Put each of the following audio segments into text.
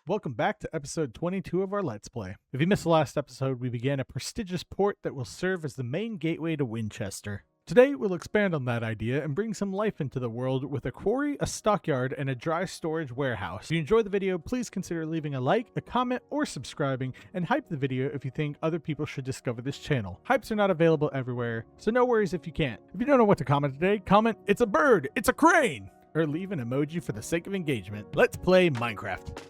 Welcome back to episode 22 of our Let's Play. If you missed the last episode, we began a prestigious port that will serve as the main gateway to Winchester. Today, we'll expand on that idea and bring some life into the world with a quarry, a stockyard, and a dry storage warehouse. If you enjoyed the video, please consider leaving a like, a comment, or subscribing, and hype the video if you think other people should discover this channel. Hypes are not available everywhere, so no worries if you can't. If you don't know what to comment today, comment, "It's a bird! It's a crane!" or leave an emoji for the sake of engagement. Let's play Minecraft.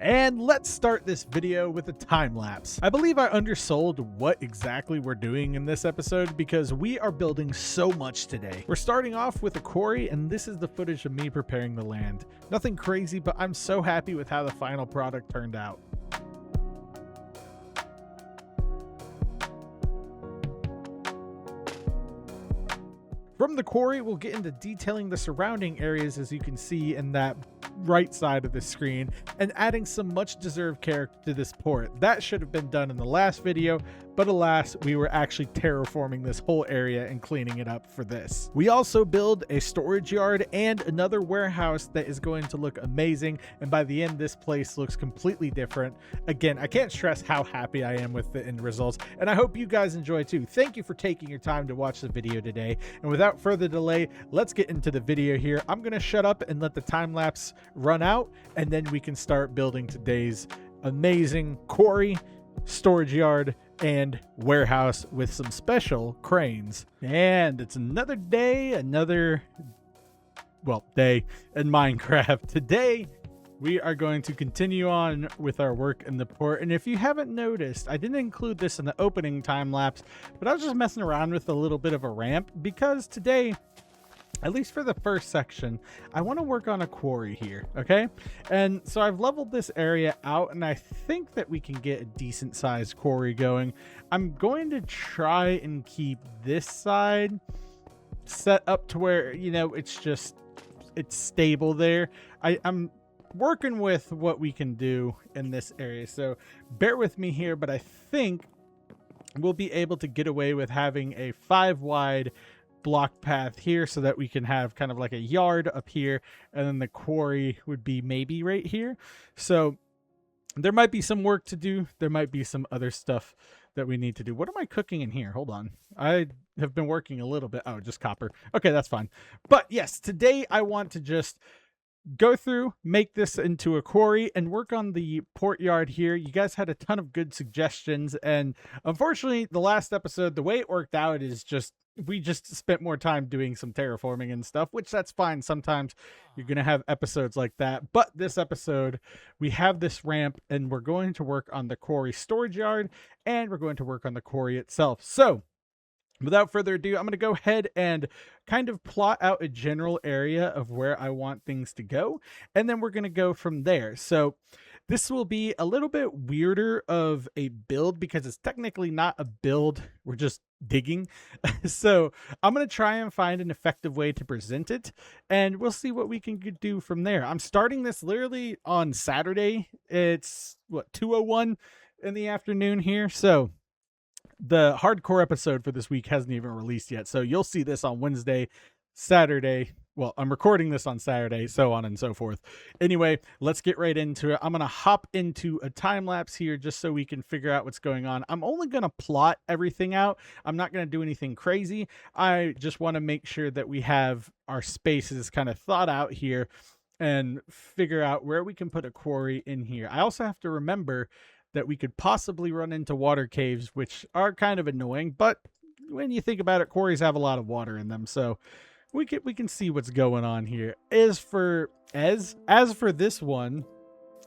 And let's start this video with a time lapse. I believe I undersold what exactly we're doing in this episode because we are building so much today. We're starting off with a quarry, and this is the footage of me preparing the land. Nothing crazy, but I'm so happy with how the final product turned out. From the quarry, we'll get into detailing the surrounding areas, as you can see in that right side of the screen, and adding some much deserved character to this port. That should have been done in the last video, but alas, we were actually terraforming this whole area and cleaning it up for this. We also build a storage yard and another warehouse that is going to look amazing, and by the end this place looks completely different. Again, I can't stress how happy I am with the end results, and I hope you guys enjoy too. Thank you for taking your time to watch the video today, and without further delay, let's get into the video here. I'm gonna shut up and let the time lapse run out, and then we can start building today's amazing quarry, storage yard, and warehouse with some special cranes. And it's another day, day in Minecraft. Today we are going to continue on with our work in the port, and if you haven't noticed, I didn't include this in the opening time lapse, but I was just messing around with a little bit of a ramp because today, at least for the first section, I want to work on a quarry here, okay? And so I've leveled this area out, and I think that we can get a decent sized quarry going. I'm going to try and keep this side set up to where, you know, it's stable there. I'm working with what we can do in this area, so bear with me here, but I think we'll be able to get away with having a 5 wide block path here so that we can have kind of like a yard up here, and then the quarry would be maybe right here. So there might be some work to do. There might be some other stuff that we need to do. What am I cooking in here? Hold on. I have been working a little bit. Oh, just copper. Okay, that's fine. But yes, today I want to just go through, make this into a quarry, and work on the port yard here. You guys had a ton of good suggestions, and unfortunately the last episode, the way it worked out is we just spent more time doing some terraforming and stuff, which that's fine. Sometimes you're gonna have episodes like that, but this episode we have this ramp, and we're going to work on the quarry storage yard, and we're going to work on the quarry itself. So without further ado, I'm going to go ahead and kind of plot out a general area of where I want things to go, and then we're going to go from there. So this will be a little bit weirder of a build because it's technically not a build. We're just digging. So I'm going to try and find an effective way to present it, and we'll see what we can do from there. I'm starting this literally on Saturday. It's what, 2:01 in the afternoon here. So the hardcore episode for this week hasn't even released yet, so you'll see this on Wednesday, Saturday. Well, I'm recording this on Saturday, so on and so forth. Anyway, let's get right into it. I'm going to hop into a time lapse here just so we can figure out what's going on. I'm only going to plot everything out. I'm not going to do anything crazy. I just want to make sure that we have our spaces kind of thought out here and figure out where we can put a quarry in here. I also have to remember that we could possibly run into water caves, which are kind of annoying, but when you think about it, quarries have a lot of water in them, so we can see what's going on here. As for this one,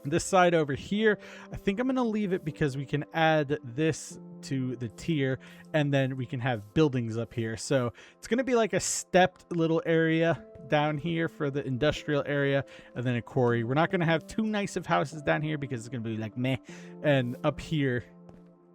this side over here, I think I'm going to leave it because we can add this to the tier, and then we can have buildings up here. So it's going to be like a stepped little area down here for the industrial area, and then a quarry. We're not going to have too nice of houses down here because it's going to be like meh, and up here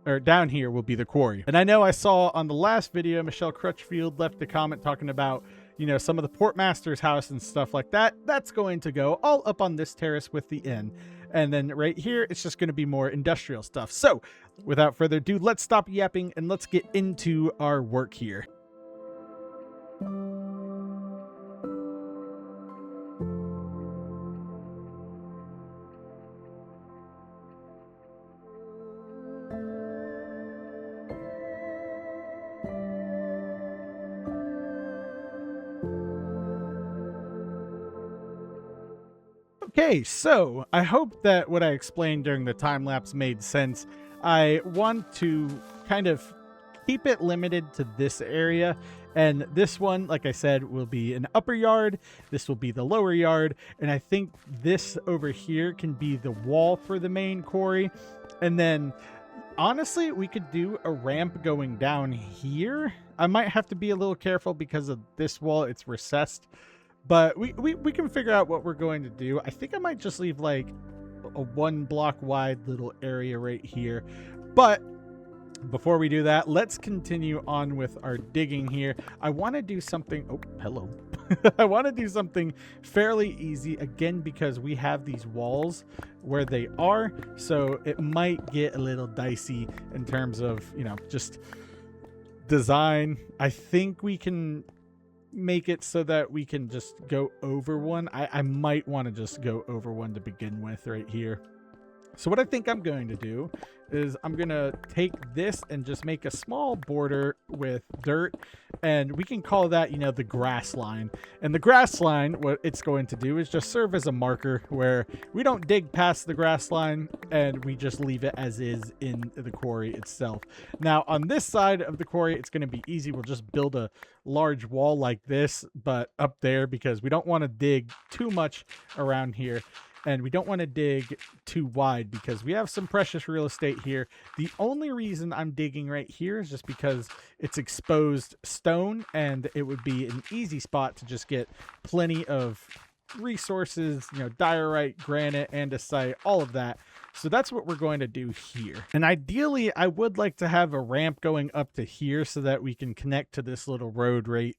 or down here will be the quarry. And I know I saw on the last video Michelle Crutchfield left a comment talking about, you know, some of the portmaster's house and stuff like that. That's going to go all up on this terrace with the inn, and then right here it's just going to be more industrial stuff. So without further ado, let's stop yapping and let's get into our work here. Okay, so I hope that what I explained during the time lapse made sense. I want to kind of keep it limited to this area. And this one, like I said, will be an upper yard. This will be the lower yard. And I think this over here can be the wall for the main quarry. And then honestly, we could do a ramp going down here. I might have to be a little careful because of this wall. It's recessed. But we can figure out what we're going to do. I think I might just leave like a 1 block wide little area right here. But before we do that, let's continue on with our digging here. I want to do something. Oh, hello. I want to do something fairly easy again because we have these walls where they are. So it might get a little dicey in terms of, you know, just design. I think we can make it so that we can just go over one. I might want to just go over one to begin with right here. So what I think I'm going to do is I'm going to take this and just make a small border with dirt, and we can call that, you know, the grass line. And the grass line, what it's going to do is just serve as a marker where we don't dig past the grass line and we just leave it as is in the quarry itself. Now on this side of the quarry, it's going to be easy. We'll just build a large wall like this, but up there, because we don't want to dig too much around here. And we don't want to dig too wide because we have some precious real estate here. The only reason I'm digging right here is just because it's exposed stone and it would be an easy spot to just get plenty of resources, you know, diorite, granite, andesite, all of that. So that's what we're going to do here. And ideally, I would like to have a ramp going up to here so that we can connect to this little road right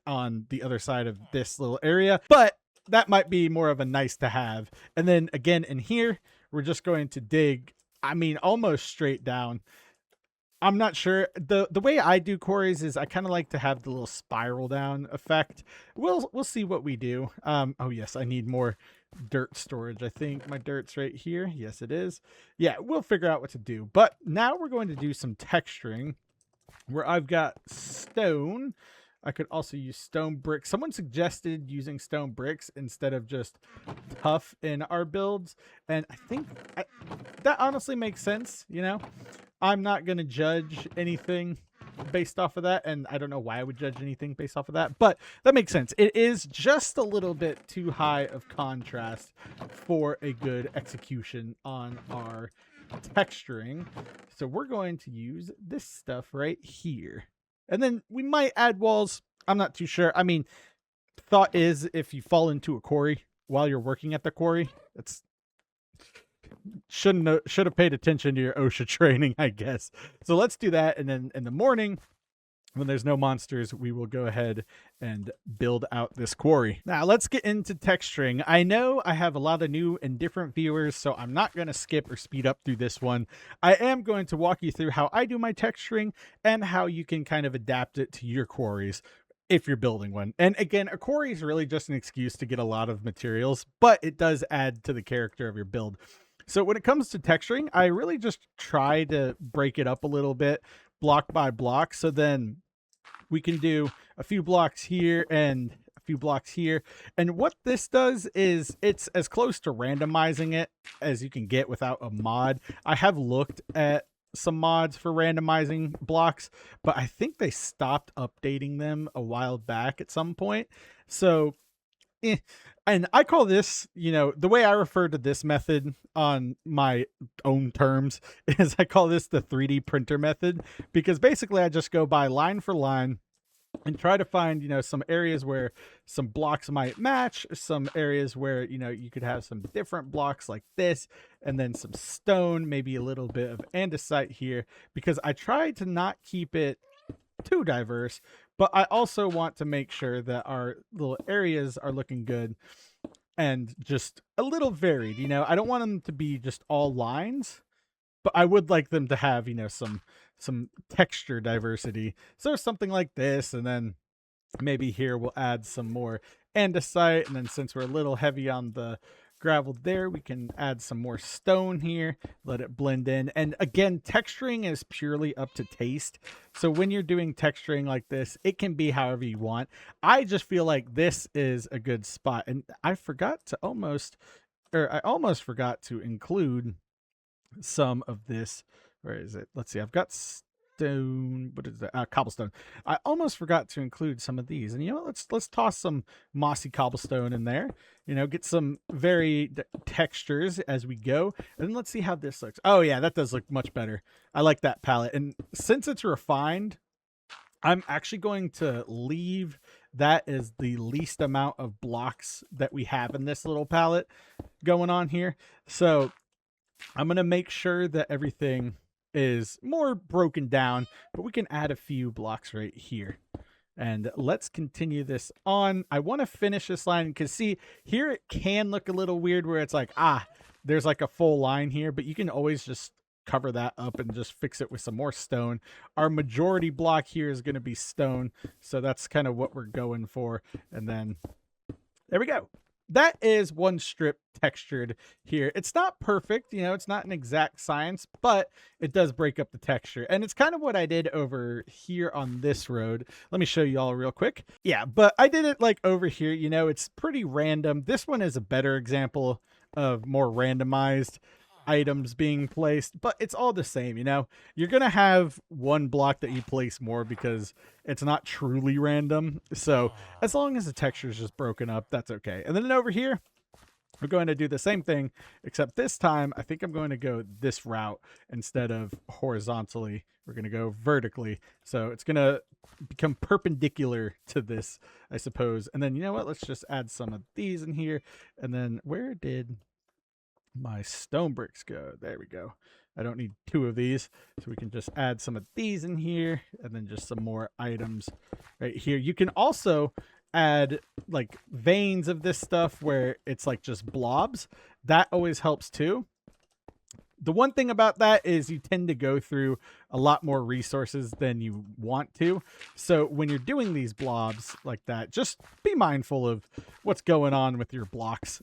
on the other side of this little area. But that might be more of a nice to have. And then again, in here, we're just going to dig, I mean, almost straight down. I'm not sure. The way I do quarries is I kind of like to have the little spiral down effect. We'll see what we do. Oh yes, I need more dirt storage. I think my dirt's right here. Yes, it is. Yeah, we'll figure out what to do. But now we're going to do some texturing where I've got stone. I could also use stone bricks. Someone suggested using stone bricks instead of just tough in our builds. And I think that honestly makes sense. You know, I'm not going to judge anything based off of that. And I don't know why I would judge anything based off of that, but that makes sense. It is just a little bit too high of contrast for a good execution on our texturing. So we're going to use this stuff right here. And then we might add walls. I'm not too sure. I mean, thought is if you fall into a quarry while you're working at the quarry, that's should have paid attention to your OSHA training, I guess. So let's do that. And then in the morning, when there's no monsters, we will go ahead and build out this quarry. Now let's get into texturing. I know I have a lot of new and different viewers, so I'm not going to skip or speed up through this one. I am going to walk you through how I do my texturing and how you can kind of adapt it to your quarries if you're building one. And again, a quarry is really just an excuse to get a lot of materials, but it does add to the character of your build. So when it comes to texturing, I really just try to break it up a little bit, block by block. So then we can do a few blocks here and a few blocks here. And what this does is it's as close to randomizing it as you can get without a mod. I have looked at some mods for randomizing blocks, but I think they stopped updating them a while back at some point. So and I call this, you know, the way I refer to this method on my own terms is I call this the 3D printer method, because basically I just go by line for line and try to find, you know, some areas where some blocks might match, some areas where, you know, you could have some different blocks like this, and then some stone, maybe a little bit of andesite here, because I try to not keep it too diverse, but I also want to make sure that our little areas are looking good and just a little varied. You know, I don't want them to be just all lines, but I would like them to have, you know, some texture diversity. So something like this, and then maybe here we'll add some more andesite, and then since we're a little heavy on the gravel there, we can add some more stone here, let it blend in. And again, texturing is purely up to taste. So when you're doing texturing like this, it can be however you want. I just feel like this is a good spot. And I forgot to almost or I almost forgot to include some of this. Where is it? Let's see. I've got stone. What is that? Cobblestone. I almost forgot to include some of these. And you know what? Let's toss some mossy cobblestone in there. You know, get some varied textures as we go. And let's see how this looks. Oh yeah, that does look much better. I like that palette. And since it's refined, I'm actually going to leave that as the least amount of blocks that we have in this little palette going on here. So I'm going to make sure that everything is more broken down, but we can add a few blocks right here. And let's continue this on. I want to finish this line because see, here it can look a little weird where it's like, there's like a full line here, but you can always just cover that up and just fix it with some more stone. Our majority block here is going to be stone, so that's kind of what we're going for. And then there we go. That is one strip textured here. It's not perfect, you know, it's not an exact science, but it does break up the texture. And it's kind of what I did over here on this road. Let me show you all real quick. Yeah, but I did it like over here, you know, it's pretty random. This one is a better example of more randomized items being placed, but it's all the same, you know. You're gonna have one block that you place more because it's not truly random, so as long as the texture is just broken up, that's okay. And then over here we're going to do the same thing, except this time I think I'm going to go this route instead of horizontally. We're going to go vertically, so it's going to become perpendicular to this, I suppose. And then you know what, let's just add some of these in here. And then where did my stone bricks go? There we go. I don't need two of these, so we can just add some of these in here and then just some more items right here. You can also add like veins of this stuff where it's like just blobs. That always helps too. The one thing about that is you tend to go through a lot more resources than you want to. So when you're doing these blobs like that, just be mindful of what's going on with your blocks.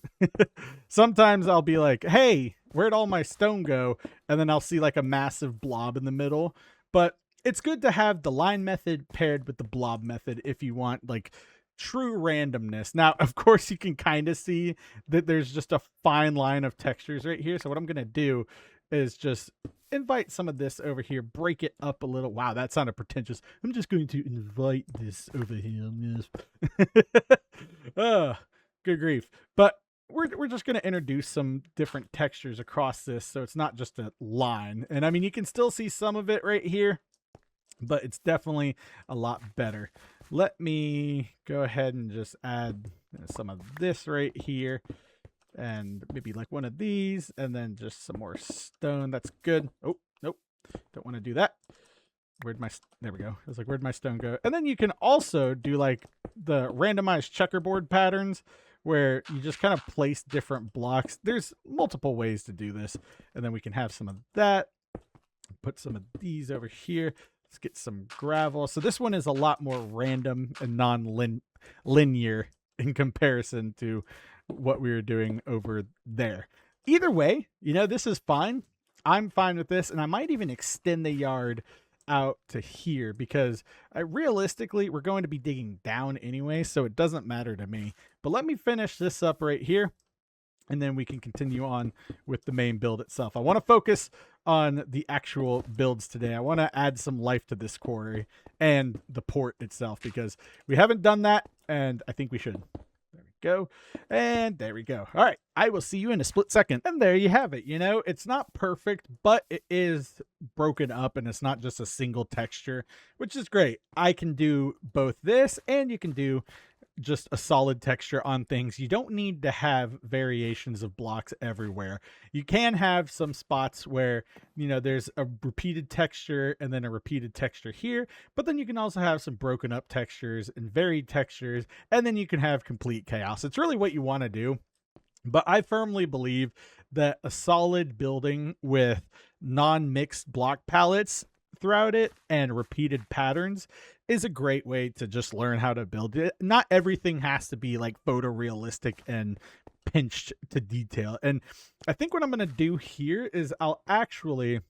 Sometimes I'll be like, hey, where'd all my stone go? And then I'll see like a massive blob in the middle. But it's good to have the line method paired with the blob method if you want like true randomness. Now, of course, you can kind of see that there's just a fine line of textures right here. So what I'm going to do is just invite some of this over here, break it up a little. Wow, that sounded pretentious. I'm just going to invite this over here. Oh, good grief. But we're just going to introduce some different textures across this, so it's not just a line. And I mean, you can still see some of it right here, but it's definitely a lot better. Let me go ahead and just add some of this right here and maybe like one of these and then just some more stone. That's good. Oh, nope. Don't want to do that. There we go. I was like, where'd my stone go? And then you can also do like the randomized checkerboard patterns where you just kind of place different blocks. There's multiple ways to do this. And then we can have some of that. Put some of these over here. Let's get some gravel. So this one is a lot more random and non-linear in comparison to what we were doing over there. Either way, you know, this is fine. I'm fine with this, and I might even extend the yard out to here because realistically, we're going to be digging down anyway, so it doesn't matter to me. But let me finish this up right here, and then we can continue on with the main build itself. I want to focus on the actual builds today. I want to add some life to this quarry and the port itself because we haven't done that, and I think we should. There we go. And there we go. All right. I will see you in a split second. And there you have it. You know, it's not perfect, but it is broken up and it's not just a single texture, which is great. I can do both this and you can do just a solid texture on things. You don't need to have variations of blocks everywhere. You can have some spots where, you know, there's a repeated texture and then a repeated texture here, but then you can also have some broken up textures and varied textures, and then you can have complete chaos. It's really what you want to do. But I firmly believe that a solid building with non-mixed block palettes throughout it and repeated patterns is a great way to just learn how to build it. Not everything has to be like photorealistic and pinched to detail. And I think what I'm going to do here is I'll actually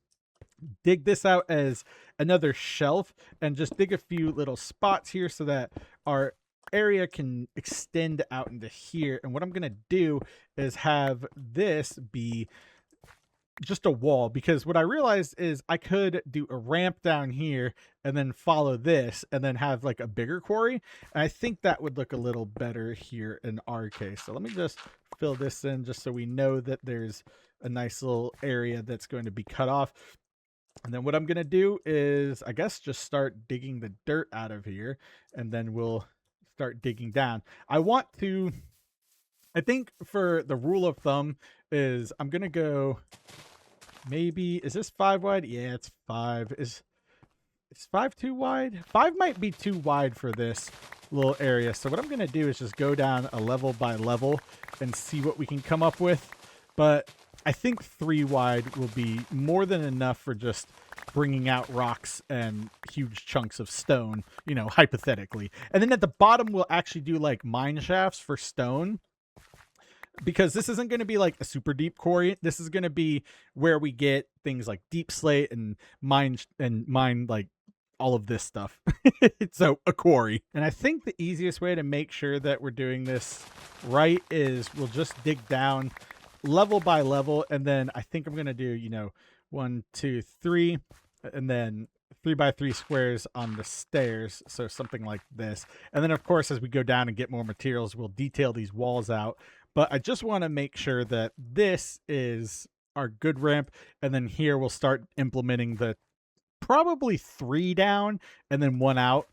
dig this out as another shelf and just dig a few little spots here so that our area can extend out into here. And what I'm going to do is have this be just a wall, because what I realized is I could do a ramp down here and then follow this and then have like a bigger quarry. And I think that would look a little better here in our case. So let me just fill this in just so we know that there's a nice little area that's going to be cut off. And then what I'm going to do is, I guess, just start digging the dirt out of here, and then we'll start digging down. I think for the rule of thumb is I'm going to go, maybe, is this 5 wide? Yeah, it's 5. Is 5 too wide? 5 might be too wide for this little area. So what I'm going to do is just go down a level by level and see what we can come up with. But I think 3 wide will be more than enough for just bringing out rocks and huge chunks of stone, you know, hypothetically. And then at the bottom, we'll actually do like mine shafts for stone, because this isn't going to be like a super deep quarry. This is going to be where we get things like deep slate and mine like all of this stuff. So a quarry. And I think the easiest way to make sure that we're doing this right is we'll just dig down level by level. And then I think I'm going to do, you know, 1, 2, 3, and then 3 by 3 squares on the stairs. So something like this. And then of course, as we go down and get more materials, we'll detail these walls out. But I just want to make sure that this is our good ramp. And then here we'll start implementing the probably 3 down and then 1 out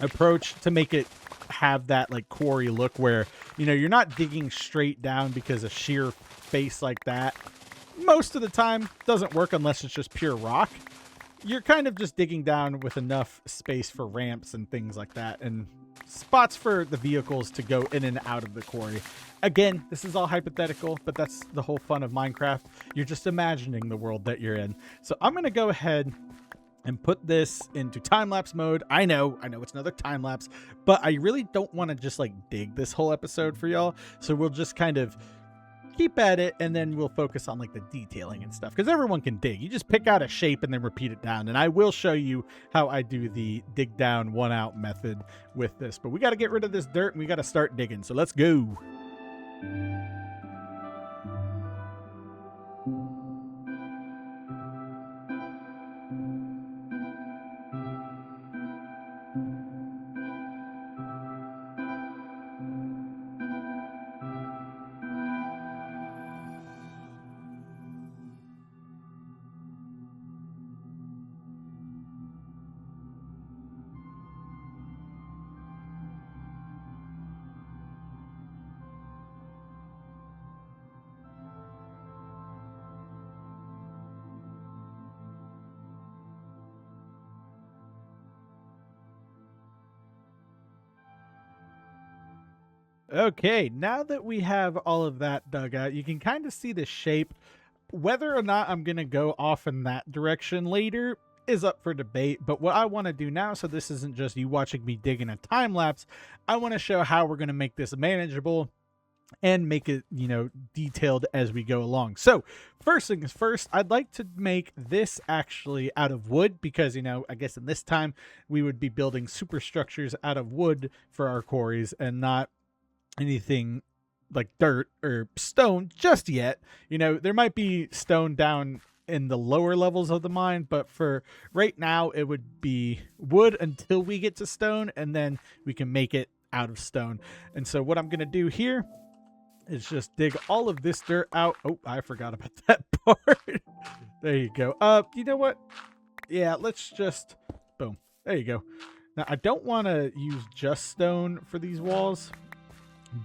approach to make it have that like quarry look where, you know, you're not digging straight down, because a sheer face like that most of the time doesn't work unless it's just pure rock. You're kind of just digging down with enough space for ramps and things like that, and spots for the vehicles to go in and out of the quarry. Again, this is all hypothetical, but that's the whole fun of Minecraft. You're just imagining the world that you're in. So I'm going to go ahead and put this into time-lapse mode. I know it's another time-lapse, but I really don't want to just like dig this whole episode for y'all. So we'll just kind of keep at it, and then we'll focus on like the detailing and stuff, because everyone can dig. You just pick out a shape and then repeat it down, and I will show you how I do the dig down 1 out method with this. But we got to get rid of this dirt and we got to start digging, so let's go. Okay, now that we have all of that dug out, you can kind of see the shape. Whether or not I'm going to go off in that direction later is up for debate, but what I want to do now, so this isn't just you watching me dig in a time lapse, I want to show how we're going to make this manageable and make it, you know, detailed as we go along. So first things first, I'd like to make this actually out of wood, because, you know, I guess in this time we would be building superstructures out of wood for our quarries and not anything like dirt or stone just yet. You know, there might be stone down in the lower levels of the mine, but for right now it would be wood until we get to stone, and then we can make it out of stone. And so what I'm going to do here is just dig all of this dirt out. Oh, I forgot about that part. There you go. You know what? Yeah, let's just boom. There you go. Now I don't want to use just stone for these walls,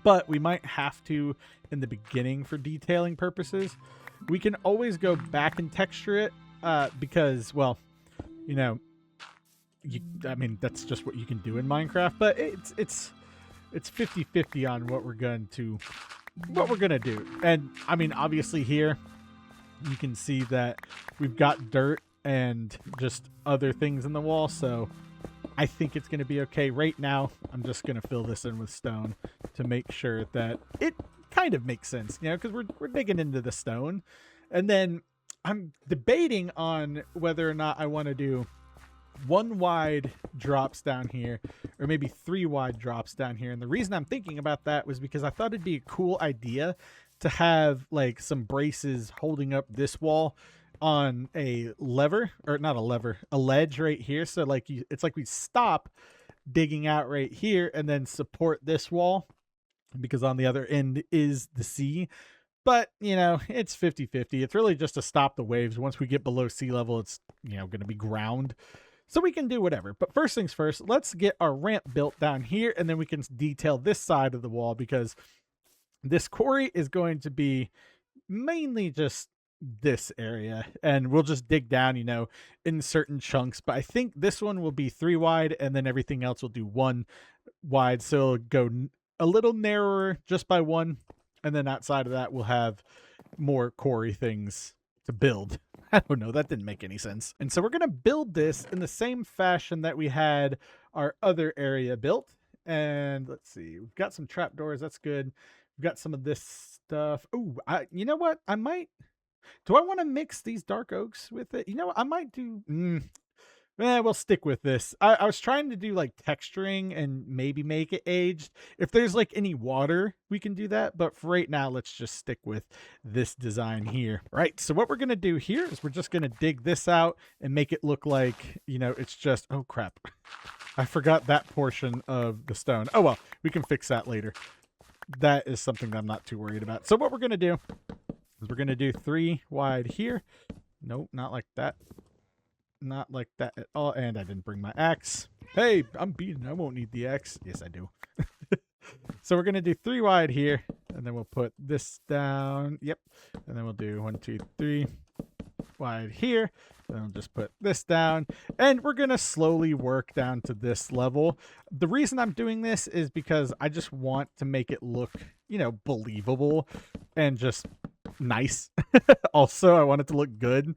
but we might have to in the beginning for detailing purposes. We can always go back and texture it, because, well, you know, I mean, that's just what you can do in Minecraft, but it's 50-50 on what we're going to do. And I mean, obviously here you can see that we've got dirt and just other things in the wall, so I think it's going to be okay. Right now, I'm just going to fill this in with stone to make sure that it kind of makes sense, you know, because we're digging into the stone. And then I'm debating on whether or not I want to do 1 wide drops down here, or maybe 3 wide drops down here. And the reason I'm thinking about that was because I thought it'd be a cool idea to have like some braces holding up this wall on a lever, or not a lever, a ledge right here. So like it's like we stop digging out right here and then support this wall, because on the other end is the sea. But, you know, it's 50-50. It's really just to stop the waves. Once we get below sea level, it's, you know, going to be ground. So we can do whatever. But first things first, let's get our ramp built down here, and then we can detail this side of the wall, because this quarry is going to be mainly just this area. And we'll just dig down, you know, in certain chunks. But I think this one will be 3 wide, and then everything else will do 1 wide. So it'll go a little narrower just by 1. And then outside of that, we'll have more quarry things to build. I don't know. That didn't make any sense. And so we're going to build this in the same fashion that we had our other area built. And let's see. We've got some trapdoors. That's good. We've got some of this stuff. Oh, you know what? I might... Do I want to mix these dark oaks with it? You know what? I might do... We'll stick with this. I was trying to do like texturing and maybe make it aged. If there's like any water, we can do that. But for right now, let's just stick with this design here. Right. So what we're going to do here is we're just going to dig this out and make it look like, you know, it's just, oh crap. I forgot that portion of the stone. Oh, well, we can fix that later. That is something that I'm not too worried about. So what we're going to do is we're going to do 3 wide here. Nope, not like that. Not like that at all. And I didn't bring my axe. Hey, I'm beaten. I won't need the axe. Yes, I do. So we're going to do 3 wide here. And then we'll put this down. Yep. And then we'll do 1, 2, 3 wide here. And then we'll just put this down. And we're going to slowly work down to this level. The reason I'm doing this is because I just want to make it look, you know, believable and just nice. Also, I want it to look good.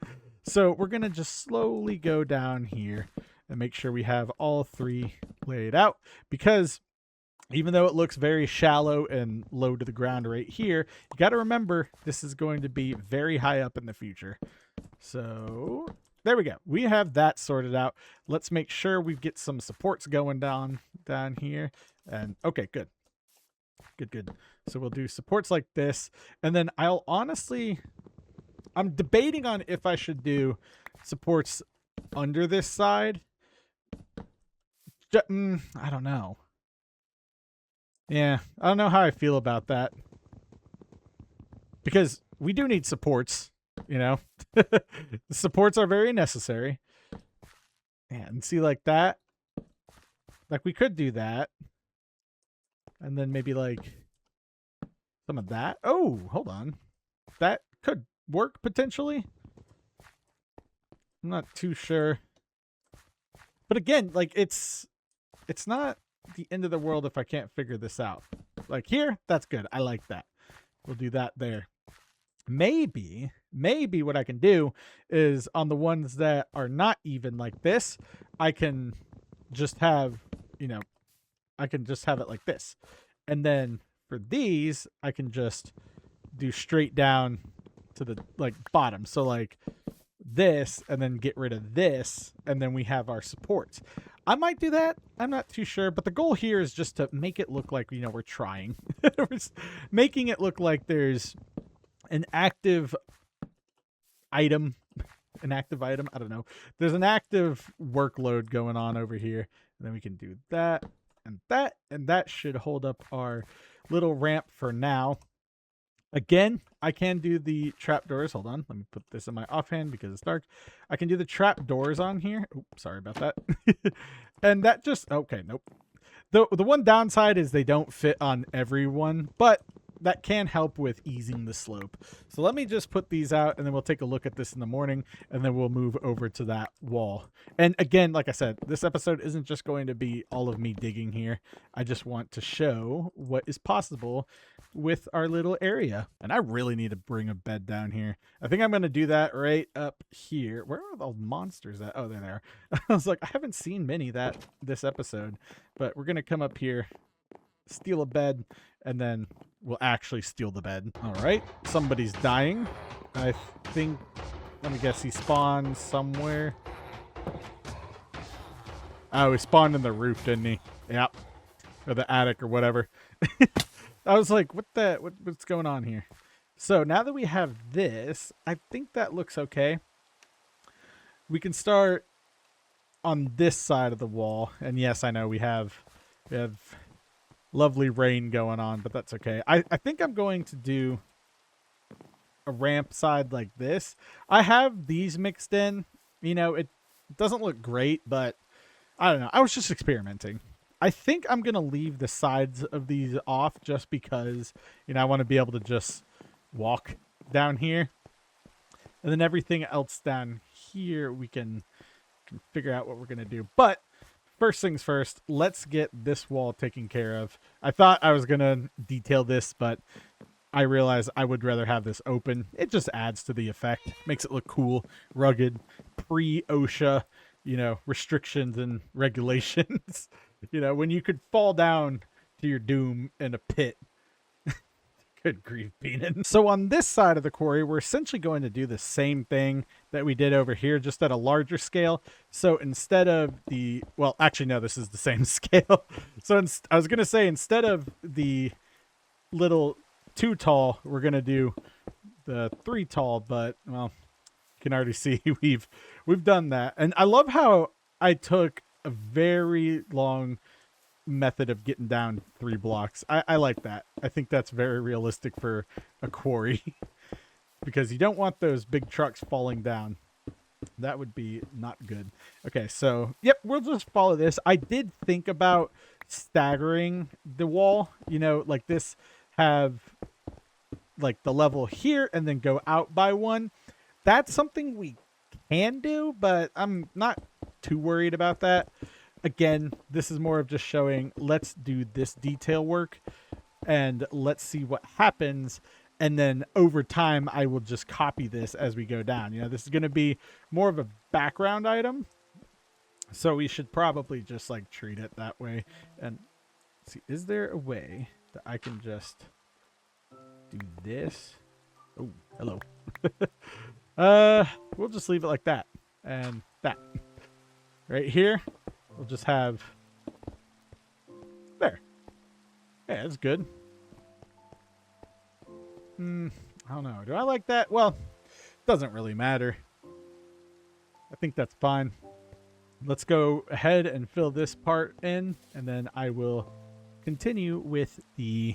So we're going to just slowly go down here and make sure we have all 3 laid out, because even though it looks very shallow and low to the ground right here, you got to remember this is going to be very high up in the future. So there we go. We have that sorted out. Let's make sure we get some supports going down here. And okay, good. Good. So we'll do supports like this. And then I'm debating on if I should do supports under this side. I don't know. Yeah, I don't know how I feel about that. Because we do need supports, you know. The supports are very necessary. Yeah, and see like that. Like we could do that. And then maybe like some of that. Oh, hold on. That could work potentially. I'm not too sure. But again, like it's not the end of the world if I can't figure this out. Like here, that's good. I like that. We'll do that there. Maybe what I can do is on the ones that are not even like this, I can just have, you know, I can just have it like this. And then for these, I can just do straight down to the like bottom. So like this, and then get rid of this, and then we have our supports. I might do that. I'm not too sure, but the goal here is just to make it look like, you know, we're trying. We're making it look like there's an active item. I don't know. There's an active workload going on over here. And then we can do that and that, and that should hold up our little ramp for now. Again, I can do the trapdoors. Hold on. Let me put this in my offhand because it's dark. I can do the trapdoors on here. Oops, sorry about that. And that just... Okay, nope. The one downside is they don't fit on everyone, but that can help with easing the slope. So let me just put these out, and then we'll take a look at this in the morning, and then we'll move over to that wall. And again, like I said, this episode isn't just going to be all of me digging here. I just want to show what is possible with our little area. And I really need to bring a bed down here. I think I'm going to do that right up here. Where are the monsters at? Oh, there they are. I was like, I haven't seen many this episode, but we're going to come up here, steal a bed, and then we'll actually steal the bed. All right, somebody's dying. I think, let me guess, he spawned somewhere. Oh, he spawned in the roof, didn't he? Yep. Or the attic or whatever. I was like, what's going on here? So now that we have this, I think that looks okay. We can start on this side of the wall. And yes, I know we have lovely rain going on, but that's okay. I think I'm going to do a ramp side like this. I have these mixed in. You know, it doesn't look great, but I don't know. I was just experimenting. I think I'm going to leave the sides of these off just because, you know, I want to be able to just walk down here. And then everything else down here, we can figure out what we're going to do. But first things first, let's get this wall taken care of. I thought I was going to detail this, but I realized I would rather have this open. It just adds to the effect. Makes it look cool, rugged, pre-OSHA, you know, restrictions and regulations. You know, when you could fall down to your doom in a pit. Good grief, Beanin. So on this side of the quarry, we're essentially going to do the same thing that we did over here, just at a larger scale. So instead of the, well, actually, no, this is the same scale. So I was going to say, instead of the little 2 tall, we're going to do the 3 tall, but, well, you can already see we've done that. And I love how I took a very long method of getting down 3 blocks. I like that. I think that's very realistic for a quarry because you don't want those big trucks falling down. That would be not good. Okay, so yep, we'll just follow this. I did think about staggering the wall, you know, like this, have like the level here and then go out by 1. That's something we can do, but I'm not too worried about that. Again, this is more of just showing, let's do this detail work and let's see what happens. And then over time, I will just copy this as we go down. You know, this is going to be more of a background item. So we should probably just like treat it that way. And see, is there a way that I can just do this? Oh, hello. We'll just leave it like that and that right here. We'll just have there. Yeah, that's good. I don't know. Do I like that? Well, doesn't really matter. I think that's fine. Let's go ahead and fill this part in, and then I will continue with the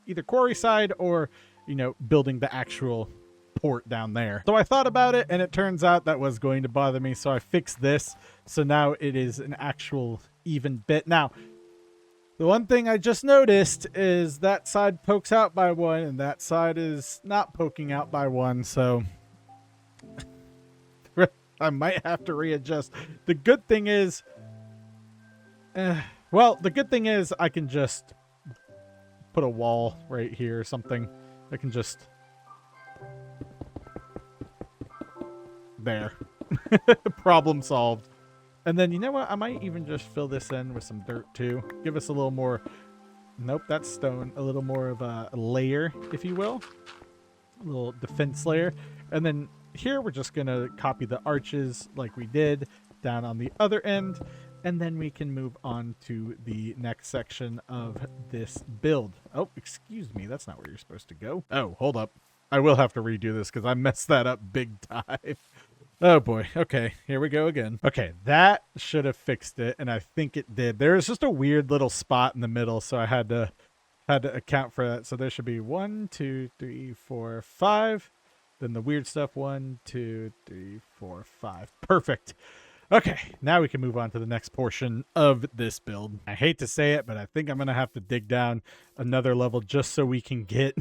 either quarry side or, you know, building the actual port down there. So I thought about it, and it turns out that was going to bother me, so I fixed this. So now it is an actual even bit. Now, the one thing I just noticed is that side pokes out by 1 and that side is not poking out by 1, so I might have to readjust. The good thing is, well, the good thing is I can just put a wall right here or something. I can just, there. Problem solved. And then, you know what? I might even just fill this in with some dirt too. Give us a little more, nope, that's stone. A little more of a layer, if you will. A little defense layer. And then here we're just going to copy the arches like we did down on the other end. And then we can move on to the next section of this build. Oh, excuse me. That's not where you're supposed to go. Oh, hold up. I will have to redo this because I messed that up big time. Oh boy. Okay, here we go again. Okay, that should have fixed it, and I think it did. There is just a weird little spot in the middle, so I had to account for that. So there should be 1, 2, 3, 4, 5. Then the weird stuff, 1, 2, 3, 4, 5. Perfect. Okay, now we can move on to the next portion of this build. I hate to say it, but I think I'm gonna have to dig down another level just so we can get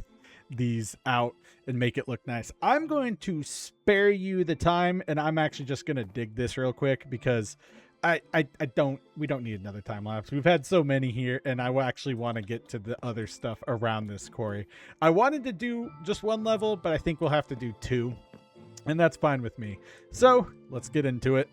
these out and make it look nice. I'm going to spare you the time, and I'm actually just going to dig this real quick because we don't need another time lapse. We've had so many here, and I actually want to get to the other stuff around this quarry. I wanted to do just 1 level, but I think we'll have to do 2, and that's fine with me. So let's get into it.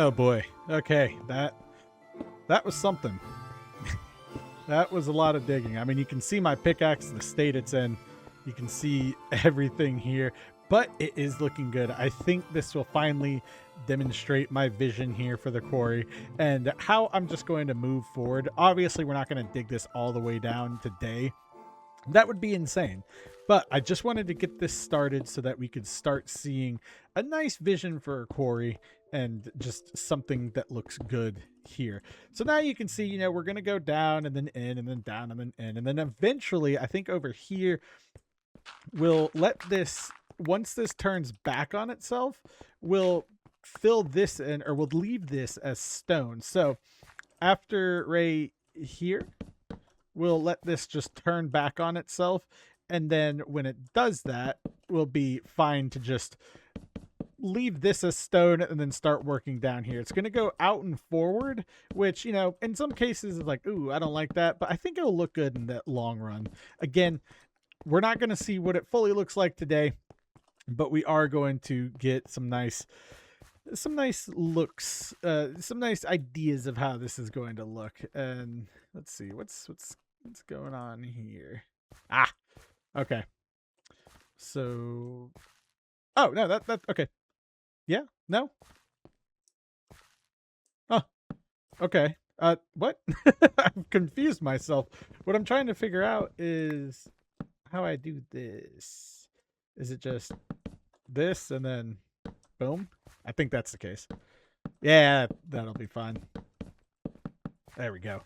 Oh boy. Okay, that was something. That was a lot of digging. I mean, you can see my pickaxe, the state it's in. You can see everything here, but it is looking good. I think this will finally demonstrate my vision here for the quarry and how I'm just going to move forward. Obviously, we're not going to dig this all the way down today. That would be insane. But I just wanted to get this started so that we could start seeing a nice vision for a quarry and just something that looks good here. So now you can see, you know, we're going to go down and then in and then down and then in. And then eventually, I think over here, we'll let this, once this turns back on itself, we'll fill this in, or we'll leave this as stone. So after right here, we'll let this just turn back on itself. And then when it does that, we'll be fine to just leave this as stone and then start working down here. It's going to go out and forward, which, you know, in some cases is like, ooh, I don't like that, but I think it'll look good in that long run. Again, we're not going to see what it fully looks like today, but we are going to get some nice looks, some nice ideas of how this is going to look. And let's see, what's going on here. Okay. So, oh no, that okay. Yeah, no. Oh, okay. What? I've confused myself. What I'm trying to figure out is how I do this. Is it just this and then boom? I think that's the case. Yeah, that'll be fine. There we go.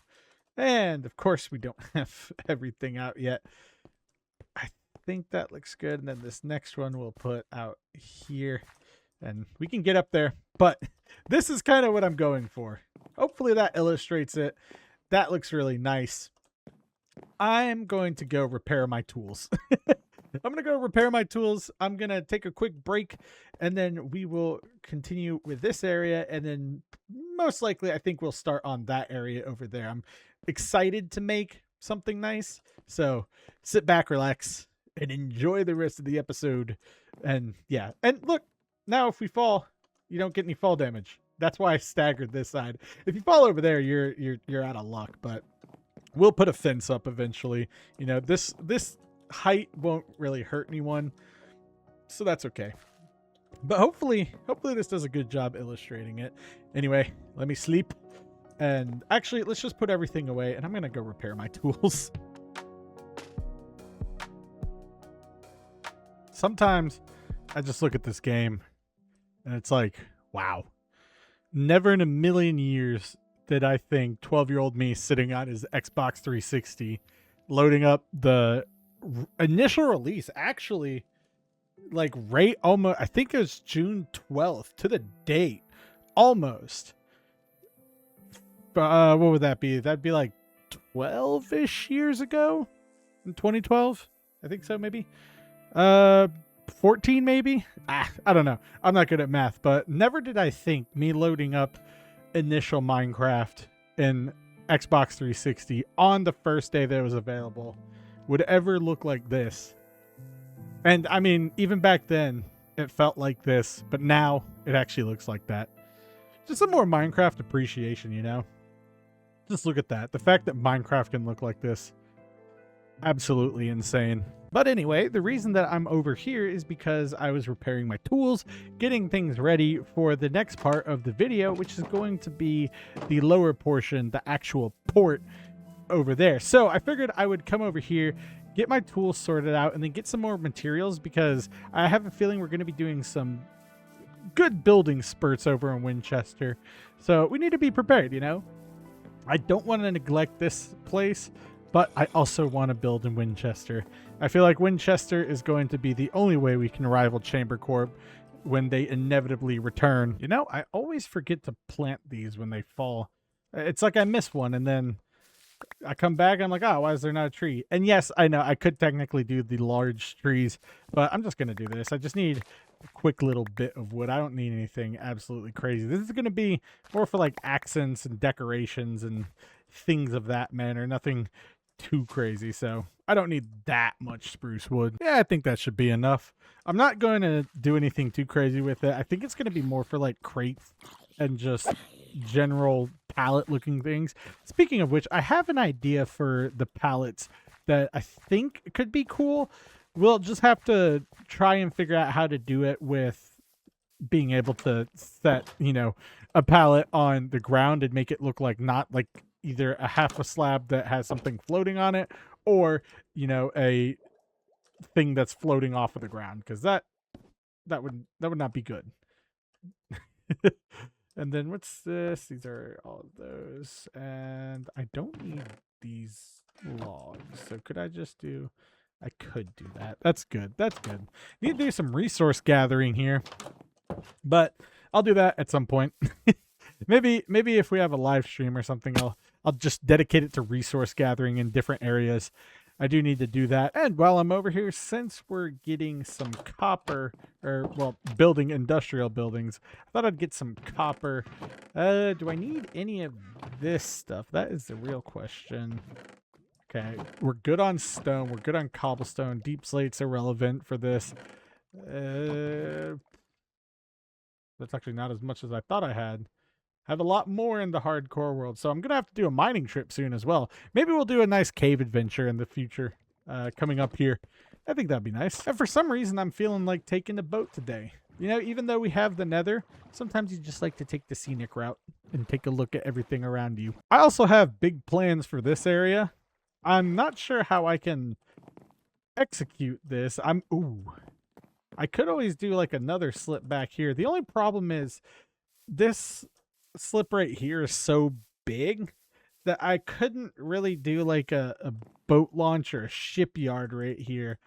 And of course we don't have everything out yet. I think that looks good. And then this next one we'll put out here and we can get up there. But this is kind of what I'm going for. Hopefully that illustrates it. That looks really nice. I'm going to go repair my tools. I'm going to go repair my tools. I'm going to take a quick break and then we will continue with this area. And then most likely, I think we'll start on that area over there. I'm excited to make something nice. So sit back, relax, and enjoy the rest of the episode. And yeah, and look, now if we fall, you don't get any fall damage. That's why I staggered this side. If you fall over there, you're out of luck, but we'll put a fence up eventually. You know, this height won't really hurt anyone, so that's okay. But hopefully this does a good job illustrating it. Anyway, let me sleep. And actually, let's just put everything away, and I'm going to go repair my tools. Sometimes I just look at this game, and it's like, wow. Never in a million years did I think 12-year-old me sitting on his Xbox 360, loading up the initial release, actually, like right almost, I think it was June 12th to the date, almost. What would that be? That'd be like 12-ish years ago in 2012. I think so, maybe. 14 maybe. I don't know. I'm not good at math, but never did I think me loading up initial Minecraft in Xbox 360 on the first day that it was available would ever look like this. And I mean, even back then it felt like this, but now it actually looks like that. Just some more Minecraft appreciation, you know? Just look at that. The fact that Minecraft can look like this, absolutely insane. But anyway, the reason that I'm over here is because I was repairing my tools, getting things ready for the next part of the video, which is going to be the lower portion, the actual port over there. So I figured I would come over here, get my tools sorted out, and then get some more materials, because I have a feeling we're going to be doing some good building spurts over in Winchester. So we need to be prepared, you know? I don't want to neglect this place, but I also want to build in Winchester. I feel like Winchester is going to be the only way we can rival Chamber Corp when they inevitably return. You know, I always forget to plant these when they fall. It's like I miss one, and then I come back, I'm like, oh, why is there not a tree? And yes, I know I could technically do the large trees, but I'm just going to do this. I just need a quick little bit of wood. I don't need anything absolutely crazy. This is going to be more for like accents and decorations and things of that manner. Nothing too crazy, so I don't need that much spruce wood. Yeah, I think that should be enough. I'm not going to do anything too crazy with it. I think it's going to be more for like crates and just general pallet looking things. Speaking of which, I have an idea for the pallets that I think could be cool. We'll just have to try and figure out how to do it with being able to set, a pallet on the ground and make it look like not like either a half a slab that has something floating on it or, a thing that's floating off of the ground, because that would not be good. And then what's this? These are all of those, and I don't need these logs, so could I just do, I could do that. That's good. That's good. Need to do some resource gathering here, but I'll do that at some point. maybe if we have a live stream or something, I'll just dedicate it to resource gathering in different areas. I do need to do that. And while I'm over here, since we're getting some copper, or, well, building industrial buildings, I thought I'd get some copper. Do I need any of this stuff? That is the real question. Okay, we're good on stone. We're good on cobblestone. Deep slate's irrelevant for this. That's actually not as much as I thought I had. I have a lot more in the hardcore world, so I'm going to have to do a mining trip soon as well. Maybe we'll do a nice cave adventure in the future coming up here. I think that'd be nice. And for some reason, I'm feeling like taking the boat today. Even though we have the nether, sometimes you just like to take the scenic route and take a look at everything around you. I also have big plans for this area. I'm not sure how I can execute this. I could always do like another slip back here. The only problem is this slip right here is so big that I couldn't really do like a boat launch or a shipyard right here,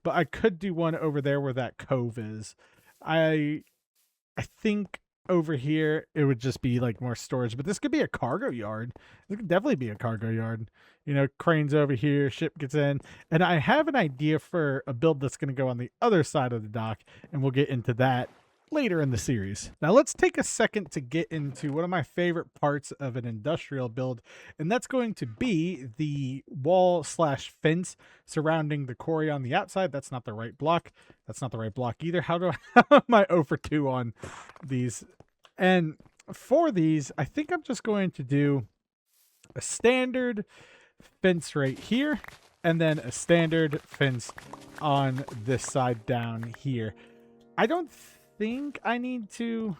but I could do one over there where that cove is. I think over here it would just be like more storage, but this could be a cargo yard. This could definitely be a cargo yard. Cranes over here, ship gets in, and I have an idea for a build that's going to go on the other side of the dock, and we'll get into that later in the series. Now let's take a second to get into one of my favorite parts of an industrial build, and that's going to be the wall/fence surrounding the quarry on the outside. That's not the right block. That's not the right block either. How am I 0 for 2 on these? And for these, I think I'm just going to do a standard fence right here, and then a standard fence on this side down here. I don't think I need to.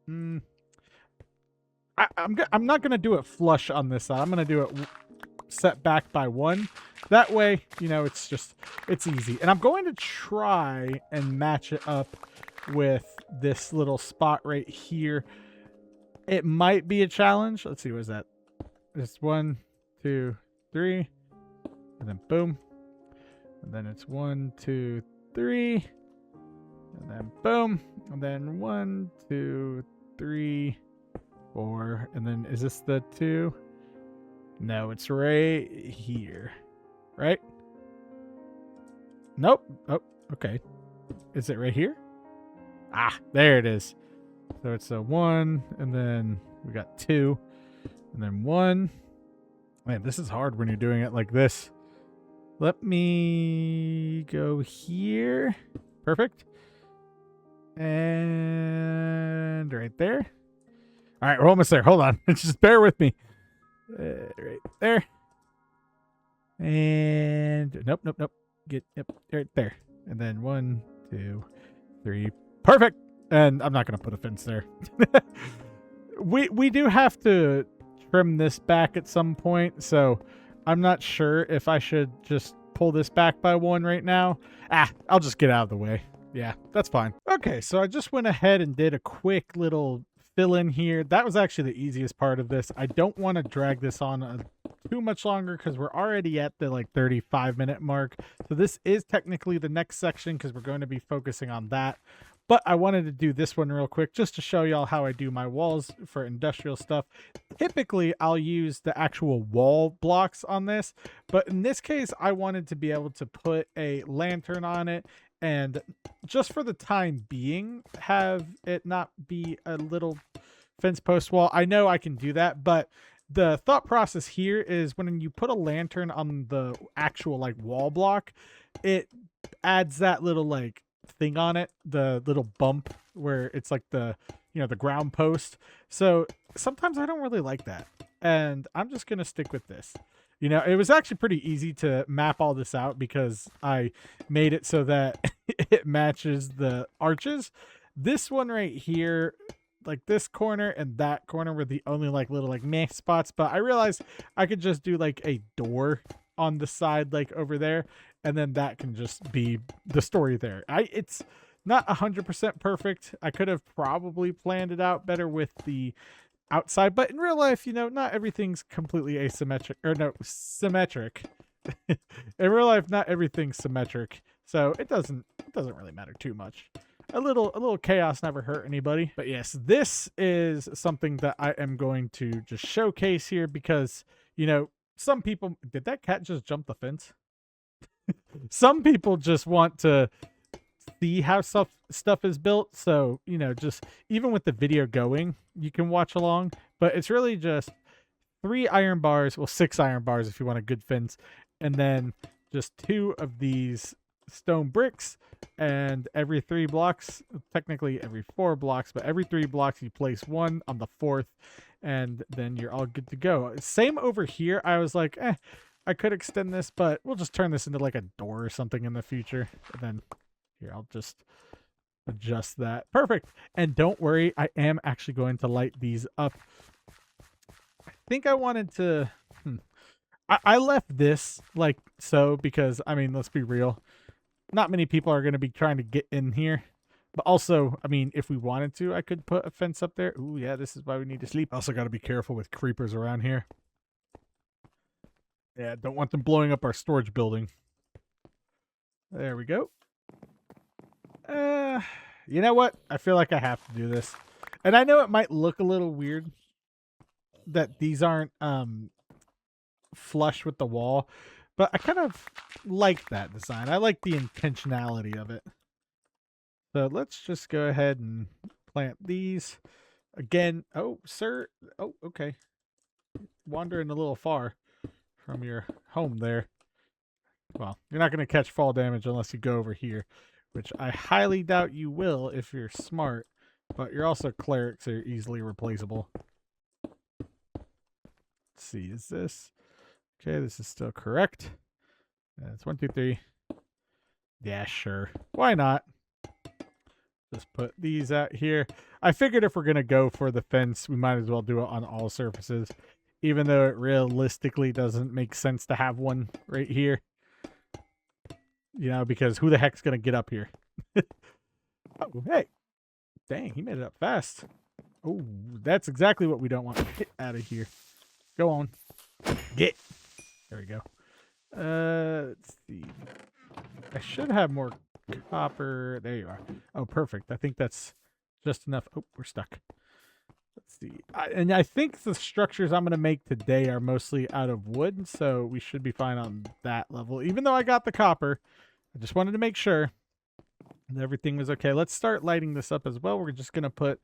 I'm not gonna do it flush on this side. I'm gonna do it set back by 1. That way, it's easy. And I'm going to try and match it up with this little spot right here. It might be a challenge. Let's see, where's that? It's 1, 2, 3, and then boom, and then it's 1, 2, 3. And then boom, and then 1, 2, 3, 4, and then is this the 2? No, it's right here, right? Nope. Oh, okay. Is it right here? Ah, there it is. So it's a 1, and then we got 2, and then 1. Man, this is hard when you're doing it like this. Let me go here. Perfect. And right there. All right, we're almost there. Hold on. Just bear with me. Right there. And nope. Get yep, right there. And then 1, 2, 3. Perfect. And I'm not going to put a fence there. We do have to trim this back at some point, so I'm not sure if I should just pull this back by 1 right now. I'll just get out of the way. Yeah, that's fine. Okay, so I just went ahead and did a quick little fill in here. That was actually the easiest part of this. I don't want to drag this on too much longer because we're already at the 35-minute mark. So this is technically the next section because we're going to be focusing on that. But I wanted to do this one real quick just to show y'all how I do my walls for industrial stuff. Typically, I'll use the actual wall blocks on this. But in this case, I wanted to be able to put a lantern on it and just for the time being, have it not be a little fence post wall. I know I can do that, but the thought process here is when you put a lantern on the actual wall block, it adds that little thing on it, the little bump where it's the the ground post. So sometimes I don't really like that. And I'm just going to stick with this. It was actually pretty easy to map all this out because I made it so that it matches the arches. This one right here, like this corner and that corner were the only like little like meh spots, but I realized I could just do like a door on the side like over there, and then that can just be the story there. It's not 100% perfect. I could have probably planned it out better with the outside, but in real life, not everything's completely asymmetric, or no, symmetric. In real life, not everything's symmetric, so it doesn't really matter too much. A little chaos never hurt anybody. But yes, this is something that I am going to just showcase here because, some people, did that cat just jump the fence? Some people just want to see how stuff is built. So, just even with the video going, you can watch along, but it's really just 3 iron bars, well, 6 iron bars if you want a good fence, and then just 2 of these stone bricks, and every 3 blocks, technically every 4 blocks, but every 3 blocks you place 1 on the 4th, and then you're all good to go. Same over here. I was like, I could extend this, but we'll just turn this into like a door or something in the future. And then here, I'll just adjust that. Perfect. And don't worry, I am actually going to light these up. I think I wanted to, I left this like so because, I mean, let's be real. Not many people are going to be trying to get in here. But also, I mean, if we wanted to, I could put a fence up there. Ooh, yeah, this is why we need to sleep. Also got to be careful with creepers around here. Yeah, don't want them blowing up our storage building. There we go. You know what? I feel like I have to do this. And I know it might look a little weird that these aren't flush with the wall, but I kind of like that design. I like the intentionality of it. So let's just go ahead and plant these again. Oh, sir. Oh, okay. Wandering a little far from your home there. Well, you're not going to catch fall damage unless you go over here, which I highly doubt you will if you're smart, but you're also cleric, so you're easily replaceable. Let's see, is this? Okay, this is still correct. It's 1, 2, 3. Yeah, sure. Why not? Just put these out here. I figured if we're going to go for the fence, we might as well do it on all surfaces, even though it realistically doesn't make sense to have one right here. Because who the heck's going to get up here? Oh, hey. Dang, he made it up fast. Oh, that's exactly what we don't want. Get out of here. Go on. Get. There we go. Let's see. I should have more copper. There you are. Oh, perfect. I think that's just enough. Oh, we're stuck. Let's see. And I think the structures I'm going to make today are mostly out of wood, so we should be fine on that level. Even though I got the copper, I just wanted to make sure that everything was okay. Let's start lighting this up as well. We're just going to put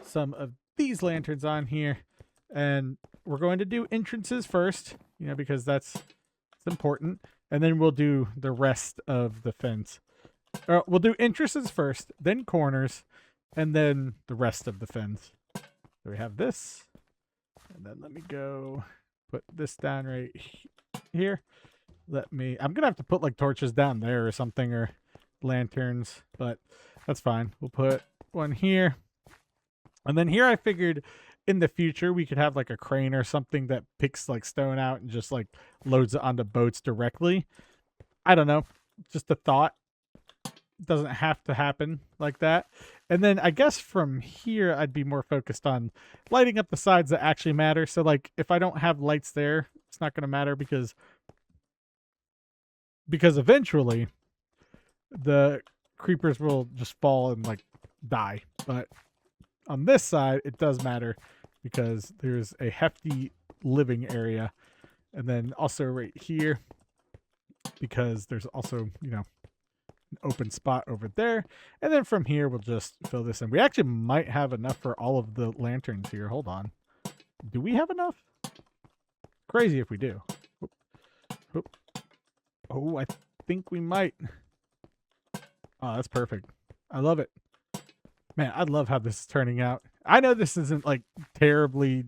some of these lanterns on here, and we're going to do entrances first, because that's important. And then we'll do the rest of the fence. We'll do entrances first, then corners, and then the rest of the fence. So we have this, and then let me go put this down right here. I'm gonna have to put like torches down there or something, or lanterns, but that's fine. We'll put one here, and then here I figured in the future we could have like a crane or something that picks like stone out and just like loads it onto boats directly. I don't know, just a thought. Doesn't have to happen like that. And then I guess from here I'd be more focused on lighting up the sides that actually matter. So like if I don't have lights there, it's not going to matter because eventually the creepers will just fall and like die. But on this side it does matter because there's a hefty living area. And then also right here, because there's also, an open spot over there. And then from here, we'll just fill this in. We actually might have enough for all of the lanterns here. Hold on. Do we have enough? Crazy if we do. Oop. Oop. Oh, I think we might. Oh, that's perfect. I love it. Man, I love how this is turning out. I know this isn't like terribly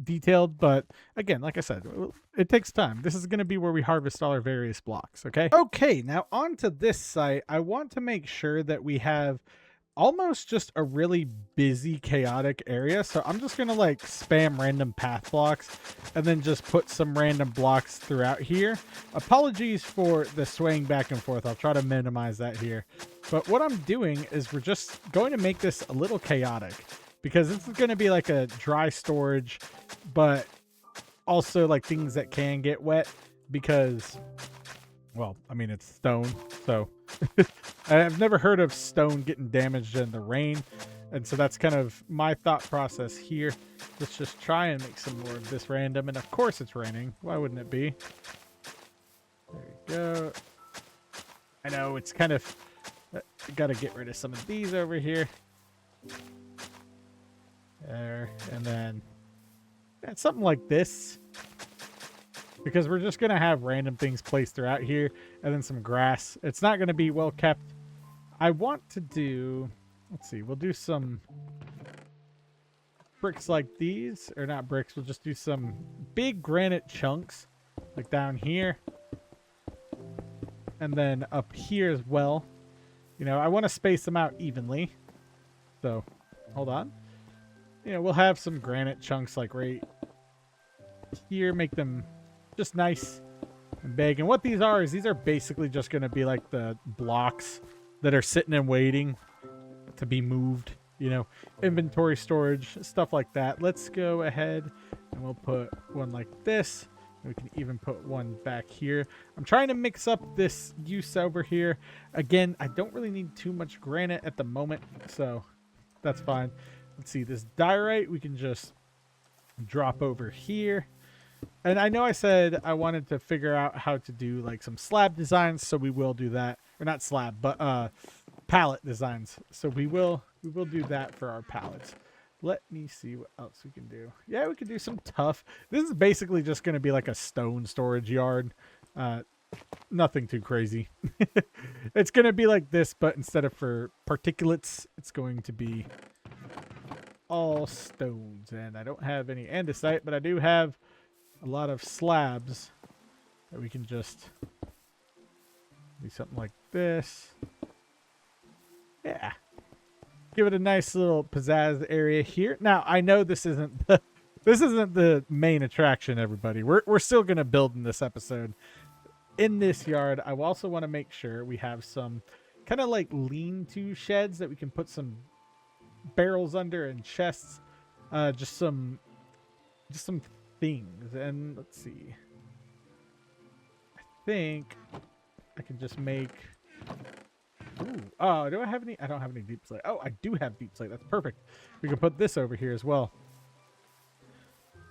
detailed, but again, like I said, it takes time. This is going to be where we harvest all our various blocks. Okay, now onto this site. I want to make sure that we have almost just a really busy, chaotic area. So I'm just gonna like spam random path blocks and then just put some random blocks throughout here. Apologies for the swaying back and forth. I'll try to minimize that here. But what I'm doing is we're just going to make this a little chaotic, because this is going to be like a dry storage, but also like things that can get wet, because, well, I mean, it's stone. So I've never heard of stone getting damaged in the rain. And so that's kind of my thought process here. Let's just try and make some more of this random. And of course it's raining. Why wouldn't it be? There you go. I know it's kind of, got to get rid of some of these over here. There. And then something like this, because we're just going to have random things placed throughout here, and then some grass. It's not going to be well kept. I want to do, let's see, we'll do some bricks like these, or not bricks, we'll just do some big granite chunks like down here, and then up here as well. You know, I want to space them out evenly. So, hold on. You know, we'll have some granite chunks like right here, make them just nice and big. And what these are is these are basically just going to be like the blocks that are sitting and waiting to be moved, you know, inventory storage, stuff like that. Let's go ahead and we'll put one like this. We can even put one back here. I'm trying to mix up this use over here. Again, I don't really need too much granite at the moment, so that's fine. Let's see, this diorite we can just drop over here. And I know I said I wanted to figure out how to do like some slab designs, so we will do that. Or not slab, but pallet designs. So we will do that for our pallets. Let me see what else we can do. Yeah, we can do some tuff. This is basically just going to be like a stone storage yard. Nothing too crazy. It's going to be like this, but instead of for particulates, it's going to be all stones. And I don't have any andesite, but I do have a lot of slabs that we can just do something like this. Yeah. Give it a nice little pizzazz area here. Now, I know this isn't the main attraction, everybody. We're still going to build in this episode. In this yard, I also want to make sure we have some kind of like lean-to sheds that we can put some barrels under and chests. Just some things. And let's see. I think I can just make... Ooh. Oh, do I have any? I don't have any deep slate. Oh, I do have deep slate. That's perfect. We can put this over here as well.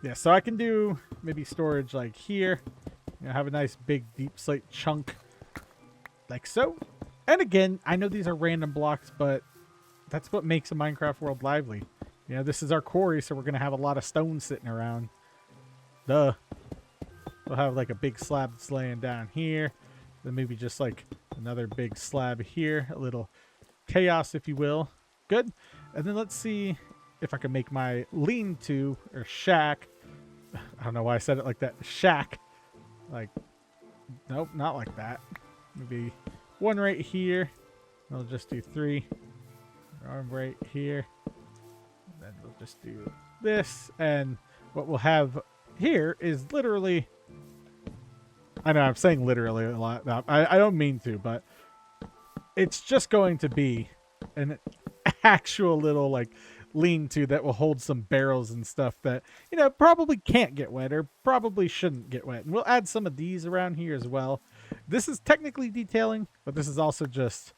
Yeah, so I can do maybe storage like here. You know, have a nice big deep slate chunk like so. And again, I know these are random blocks, but that's what makes a Minecraft world lively. You know, this is our quarry, so we're going to have a lot of stone sitting around. Duh. We'll have like a big slab that's laying down here. Then maybe just like another big slab here. A little chaos, if you will. Good. And then let's see if I can make my lean-to or shack. I don't know why I said it like that. Shack. Like, nope, not like that. Maybe one right here. We'll just do 3. Arm right here. And then we'll just do this. And what we'll have here is literally... I know I'm saying literally a lot. I don't mean to, but it's just going to be an actual little like lean-to that will hold some barrels and stuff that, you know, probably can't get wet or probably shouldn't get wet. And we'll add some of these around here as well. This is technically detailing, but this is also just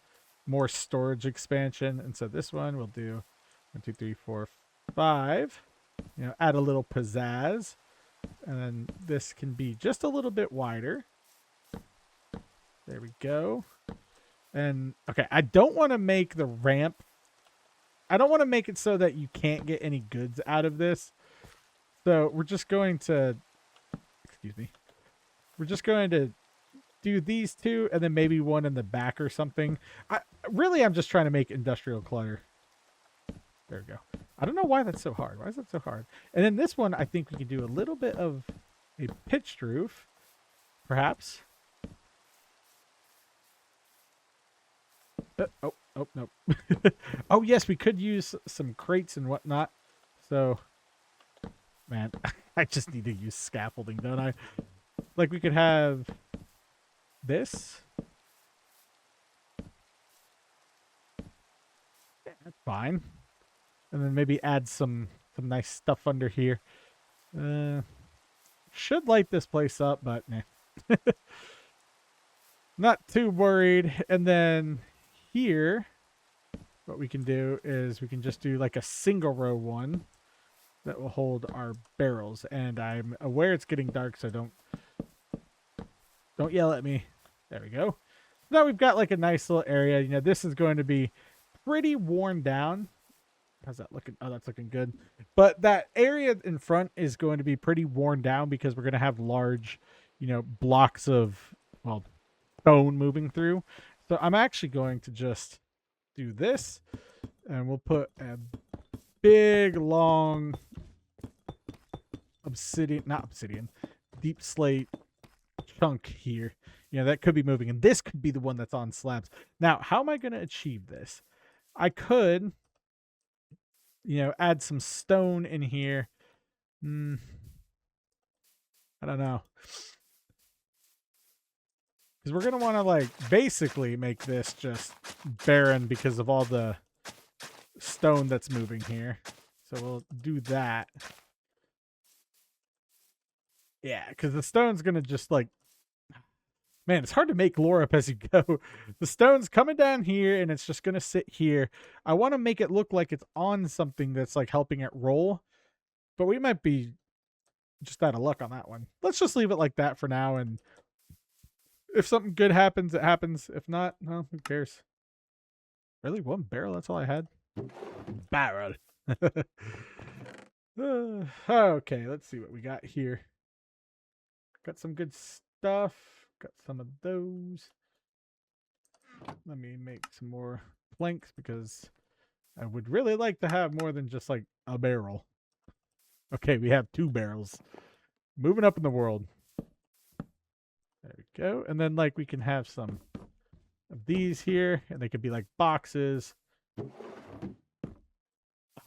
more storage expansion. And so this one we'll do 1, 2, 3, 4, 5. You know, add a little pizzazz. And then this can be just a little bit wider. There we go. And, okay, I don't want to make the ramp. I don't want to make it so that you can't get any goods out of this. So we're just going to, excuse me. We're just going to do these 2 and then maybe one in the back or something. I'm just trying to make industrial clutter. There we go. I don't know why that's so hard. Why is that so hard? And then this one, I think we could do a little bit of a pitched roof, perhaps. Oh, no. Oh, yes, we could use some crates and whatnot. So, man, I just need to use scaffolding, don't I? Like, we could have this. Yeah, that's fine. And then maybe add some nice stuff under here. Should light this place up, but nah. Not too worried. And then here, what we can do is we can just do like a single row one that will hold our barrels. And I'm aware it's getting dark, so don't yell at me. There we go. Now we've got like a nice little area. You know, this is going to be pretty worn down. How's that looking? Oh, that's looking good. But that area in front is going to be pretty worn down because we're going to have large, you know, blocks of, well, stone moving through. So I'm actually going to just do this, and we'll put a big, long deep slate chunk here. You know, that could be moving, and this could be the one that's on slabs. Now, how am I going to achieve this? I could, you know, add some stone in here. I don't know. Because we're going to want to, like, basically make this just barren because of all the stone that's moving here. So we'll do that. Yeah, because the stone's going to just, like, man, it's hard to make lore up as you go. The stone's coming down here, and it's just going to sit here. I want to make it look like it's on something that's, like, helping it roll. But we might be just out of luck on that one. Let's just leave it like that for now, and if something good happens, it happens. If not, well, who cares? Really? One barrel? That's all I had? Barrel. Okay, let's see what we got here. Got some good stuff. Got some of those. Let me make some more planks because I would really like to have more than just like a barrel. Okay, we have 2 barrels. Moving up in the world. There we go. And then like we can have some of these here, and they could be like boxes. Oh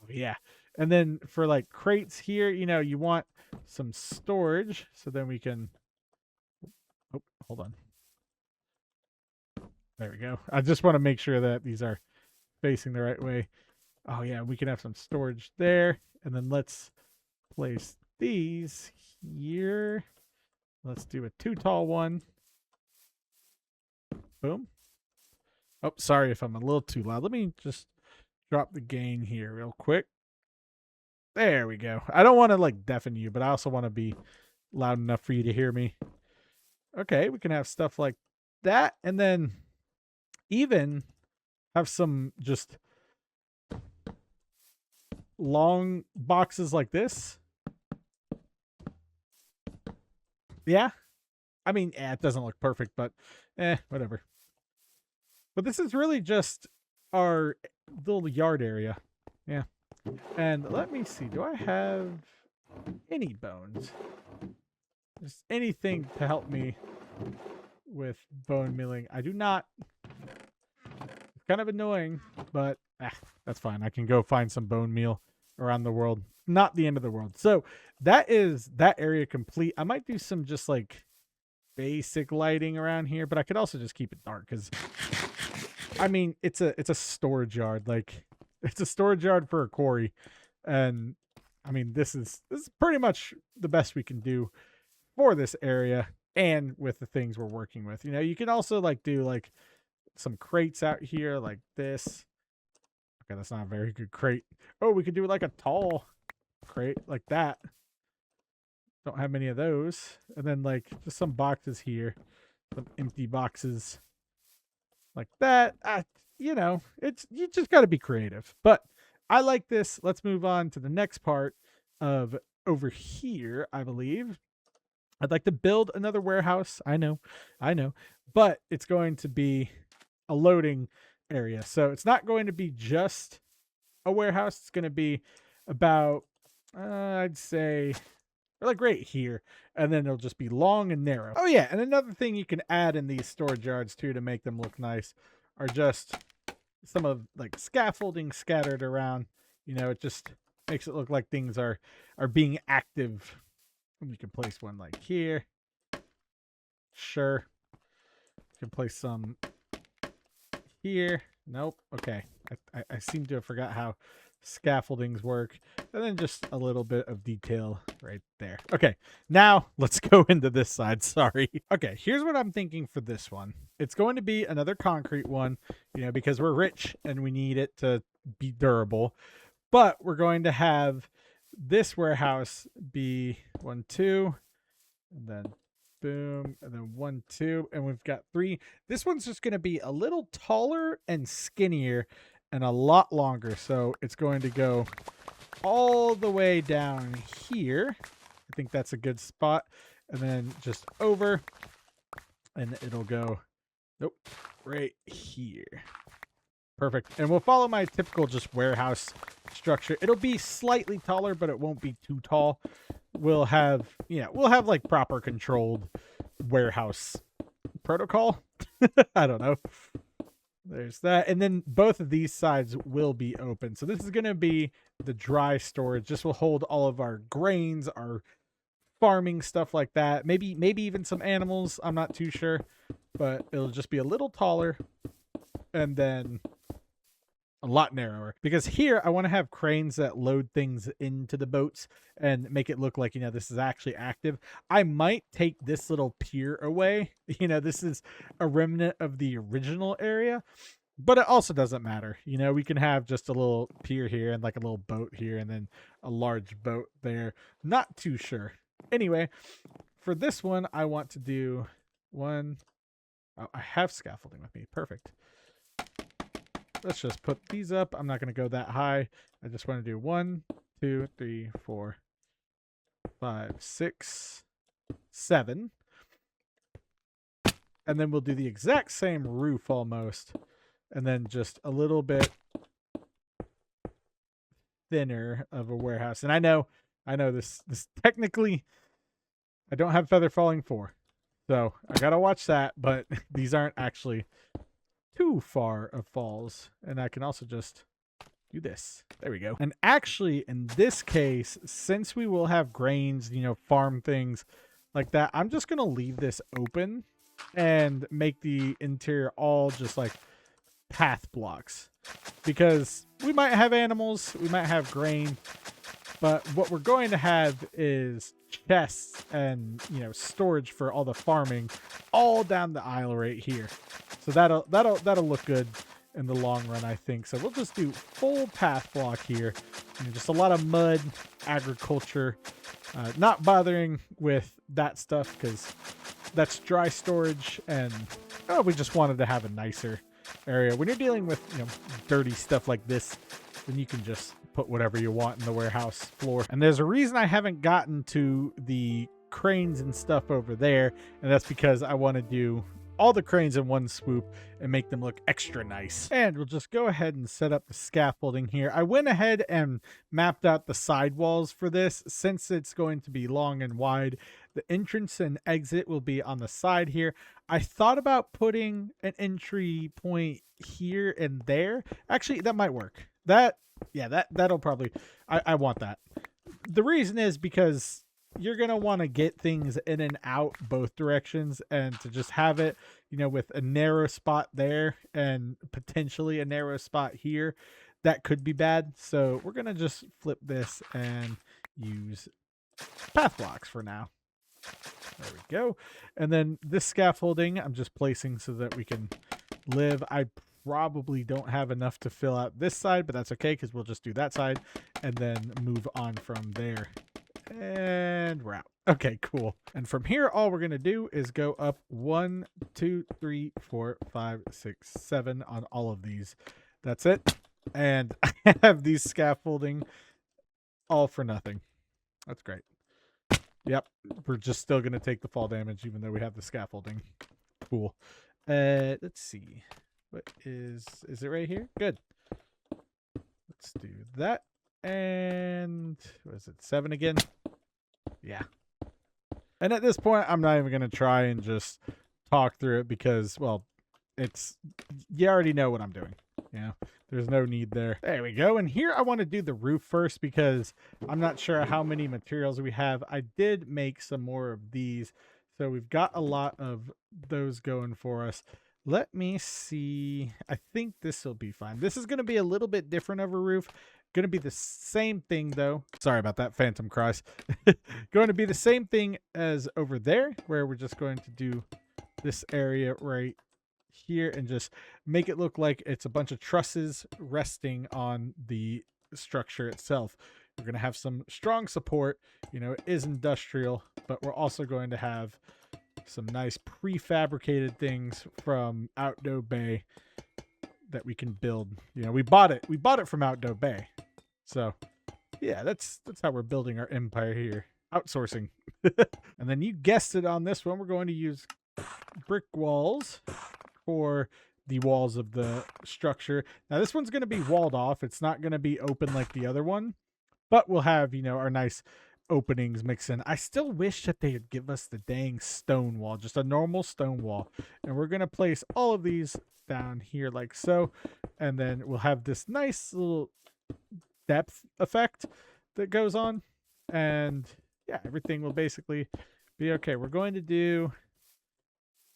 yeah. And then for like crates here, you know, you want some storage, so then we can, oh, hold on. There we go. I just want to make sure that these are facing the right way. Oh yeah, we can have some storage there. And then let's place these here. Let's do a 2 tall one. Boom. Oh, sorry if I'm a little too loud. Let me just drop the gain here real quick. There we go. I don't want to like deafen you, but I also want to be loud enough for you to hear me. Okay, we can have stuff like that, and then even have some just long boxes like this. Yeah. I mean, it doesn't look perfect, but whatever. But this is really just our little yard area. Yeah. And let me see. Do I have any bones? Just anything to help me with bone milling. I do not. It's kind of annoying, but that's fine. I can go find some bone meal around the world. Not the end of the world. So that is that area complete. I might do some just like basic lighting around here, but I could also just keep it dark because I mean it's a storage yard. Like it's a storage yard for a quarry. And I mean this is pretty much the best we can do for this area and with the things we're working with. You know, you can also like do like some crates out here like this. Okay, that's not a very good crate. Oh, we could do like a tall crate like that. Don't have many of those. And then like just some boxes here, some empty boxes like that. You know, you just got to be creative. But I like this. Let's move on to the next part of over here, I believe. I'd like to build another warehouse. I know, but it's going to be a loading area. So it's not going to be just a warehouse. It's going to be about, I'd say, like right here, and then it'll just be long and narrow. Oh yeah, and another thing you can add in these storage yards too to make them look nice are just some of like scaffolding scattered around. You know, it just makes it look like things are being active. You can place one like here. Sure. You can place some here. Nope. Okay. I seem to have forgot how scaffoldings work. And then just a little bit of detail right there. Okay. Now let's go into this side. Sorry. Okay. Here's what I'm thinking for this one. It's going to be another concrete one, you know, because we're rich and we need it to be durable. But we're going to have this warehouse be 1, 2, and then boom, and then 1, 2, and we've got 3. This one's just going to be a little taller and skinnier and a lot longer. So it's going to go all the way down here. I think that's a good spot. And then just over, and it'll go, nope, right here. Perfect. And we'll follow my typical just warehouse structure. It'll be slightly taller, but it won't be too tall. We'll have, we'll have like proper controlled warehouse protocol. I don't know. There's that. And then both of these sides will be open. So this is going to be the dry storage. This will hold all of our grains, our farming stuff like that. Maybe even some animals. I'm not too sure, but it'll just be a little taller and then a lot narrower, because here I want to have cranes that load things into the boats and make it look like, this is actually active. I might take this little pier away. This is a remnant of the original area, but it also doesn't matter. We can have just a little pier here and like a little boat here and then a large boat there. Not too sure. Anyway, for this one, I want to do one. Oh, I have scaffolding with me. Perfect. Let's just put these up. I'm not going to go that high. I just want to do 1, 2, 3, 4, 5, 6, 7. And then we'll do the exact same roof almost. And then just a little bit thinner of a warehouse. And I know this technically, I don't have feather falling 4. So I got to watch that, but these aren't actually too far of falls. And I can also just do this. There we go. And actually in this case, since we will have grains, farm things like that, I'm just going to leave this open and make the interior all just like path blocks, because we might have animals, we might have grain, but what we're going to have is chests and storage for all the farming all down the aisle right here. So that'll look good in the long run, I think. So we'll just do full path block here. Just a lot of mud, agriculture, not bothering with that stuff because that's dry storage, and we just wanted to have a nicer area. When you're dealing with dirty stuff like this, then you can just put whatever you want in the warehouse floor. And there's a reason I haven't gotten to the cranes and stuff over there, and that's because I want to do all the cranes in one swoop and make them look extra nice. And we'll just go ahead and set up the scaffolding here. I went ahead and mapped out the sidewalls for this. Since it's going to be long and wide, the entrance and exit will be on the side here. I thought about putting an entry point here and there. Actually, that might work. That'll probably, I want that. The reason is because you're going to want to get things in and out both directions, and to just have it, with a narrow spot there and potentially a narrow spot here, that could be bad. So we're going to just flip this and use path blocks for now. There we go. And then this scaffolding, I'm just placing so that we can live. I probably don't have enough to fill out this side, but that's okay because we'll just do that side and then move on from there. And we're out. Okay, cool. And from here, all we're going to do is go up 1, 2, 3, 4, 5, 6, 7 on all of these. That's it. And I have these scaffolding all for nothing. That's great. Yep. We're just still going to take the fall damage, even though we have the scaffolding. Cool. Let's see. What is it right here? Good. Let's let's do that. And what is it, 7 again? Yeah. And at this point, I'm not even going to try and just talk through it because, well, you already know what I'm doing. There's no need there. There we go. And here I want to do the roof first because I'm not sure how many materials we have. I did make some more of these, so we've got a lot of those going for us. Let me see. I think this will be fine. This is going to be a little bit different of a roof. Going to be the same thing though. Sorry about that, phantom cries. Going to be the same thing as over there, where we're just going to do this area right here and just make it look like it's a bunch of trusses resting on the structure itself. We're going to have some strong support. It is industrial, but we're also going to have some nice prefabricated things from Outdoor Bay that we can build. We bought it from Outdoor Bay. So yeah, that's how we're building our empire here. Outsourcing. And then you guessed it, on this one, we're going to use brick walls for the walls of the structure. Now this one's going to be walled off. It's not going to be open like the other one, but we'll have, our nice openings mixed in. I still wish that they would give us the dang stone wall, just a normal stone wall. And we're going to place all of these down here like so. And then we'll have this nice little depth effect that goes on. And yeah, everything will basically be okay. We're going to do,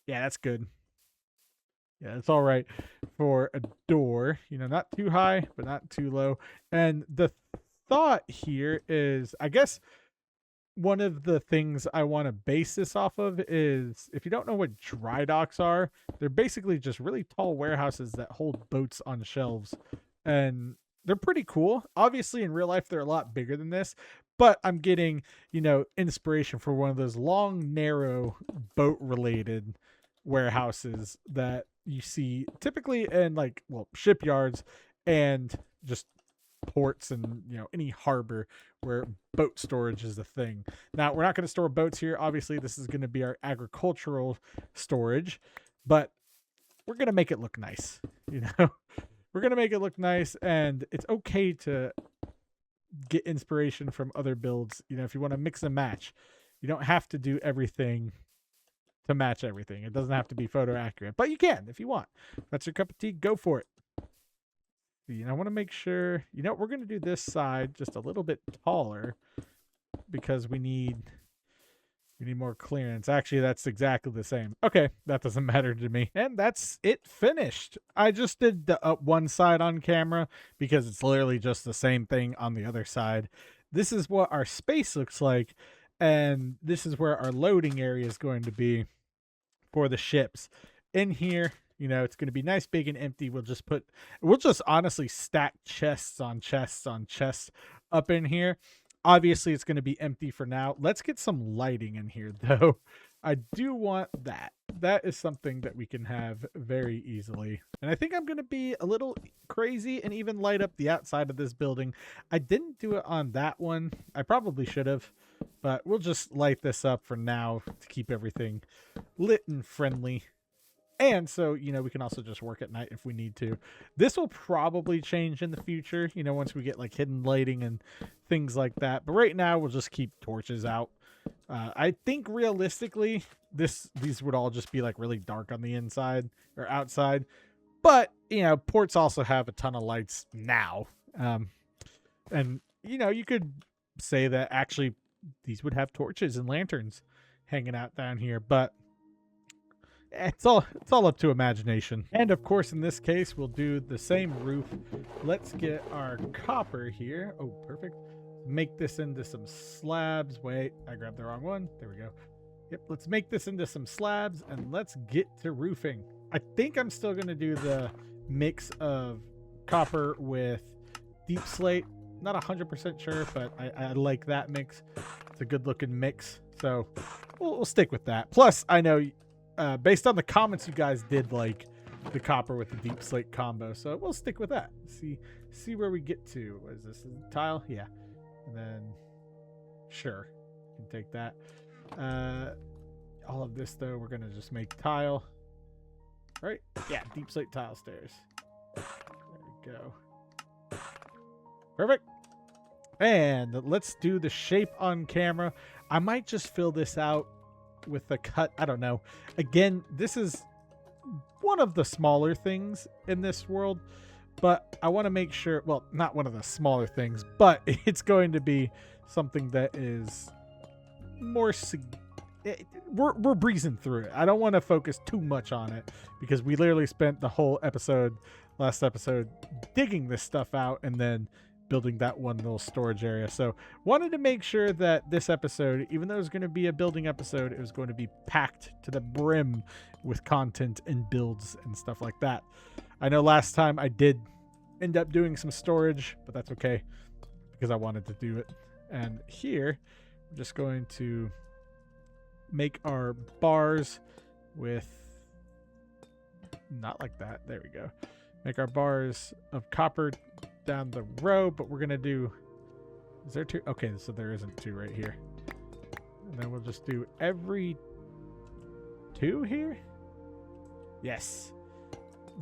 yeah, that's good. Yeah, it's all right for a door, not too high, but not too low. And the thought here is, I guess one of the things I want to base this off of is, if you don't know what dry docks are, they're basically just really tall warehouses that hold boats on shelves. And they're pretty cool. Obviously, in real life, they're a lot bigger than this. But I'm getting, inspiration for one of those long, narrow, boat-related warehouses that you see typically in shipyards and just ports and any harbor where boat storage is a thing. Now, we're not going to store boats here. Obviously, this is going to be our agricultural storage, but we're going to make it look nice. We're going to make it look nice, and it's okay to get inspiration from other builds. If you want to mix and match, you don't have to do everything to match everything. It doesn't have to be photo accurate, but you can if you want. If that's your cup of tea, go for it. I want to make sure, we're going to do this side just a little bit taller because we need more clearance. Actually, that's exactly the same. Okay, that doesn't matter to me. And that's it finished. I just did the up one side on camera because it's literally just the same thing on the other side. This is what our space looks like, and this is where our loading area is going to be for the ships. In here, it's going to be nice, big, and empty. We'll just honestly stack chests on chests on chests up in here. Obviously, it's going to be empty for now. Let's get some lighting in here, though. I do want that. That is something that we can have very easily. And I think I'm going to be a little crazy and even light up the outside of this building. I didn't do it on that one. I probably should have, but we'll just light this up for now to keep everything lit and friendly. And so, we can also just work at night if we need to. This will probably change in the future, once we get hidden lighting and things like that. But right now, we'll just keep torches out. I think realistically, these would all just be really dark on the inside or outside. But, ports also have a ton of lights now. And, you could say that actually these would have torches and lanterns hanging out down here. But it's all up to imagination. And of course, in this case, we'll do the same roof. Let's get our copper here. Oh, perfect. Make this into some slabs. Wait, I grabbed the wrong one. There we go. Yep, let's make this into some slabs and let's get to roofing. I think I'm still going to do the mix of copper with deep slate. Not 100% sure, but I like that mix. It's a good looking mix. So we'll stick with that. Plus, I know based on the comments, you guys did like the copper with the deep slate combo. So we'll stick with that. See where we get to. What is this? Tile? Yeah. And then, sure, you can take that. All of this, though, we're going to just make tile. Right? Yeah, deep slate tile stairs. There we go. Perfect. And let's do the shape on camera. I might just fill this out with a cut. I don't know. Again, this is one of the smaller things in this world, but I want to make sure, well, not one of the smaller things, but it's going to be something that is more we're breezing through it. I don't want to focus too much on it because we literally spent the whole last episode digging this stuff out and then building that one little storage area. So wanted to make sure that this episode, even though it was going to be a building episode, it was going to be packed to the brim with content and builds and stuff like that. I know last time I did end up doing some storage, but that's okay because I wanted to do it. And here we're just going to make our bars with, not like that, there we go, make our bars of copper down the row, but we're gonna do, is there two? Okay, so there isn't two right here. And then we'll just do every two here. Yes,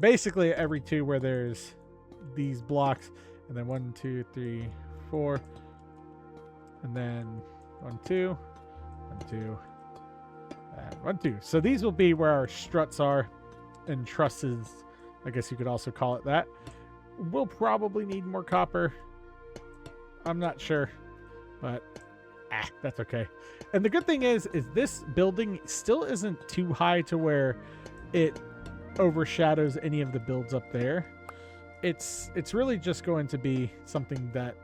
basically every two where there's these blocks, and then 1 2 3 4, and then 1 2 1 2 and 1 2. So these will be where our struts are and trusses, I guess you could also call it that. We'll probably need more copper. I'm not sure, but that's okay. And the good thing is this building still isn't too high to where it overshadows any of the builds up there. It's really just going to be something that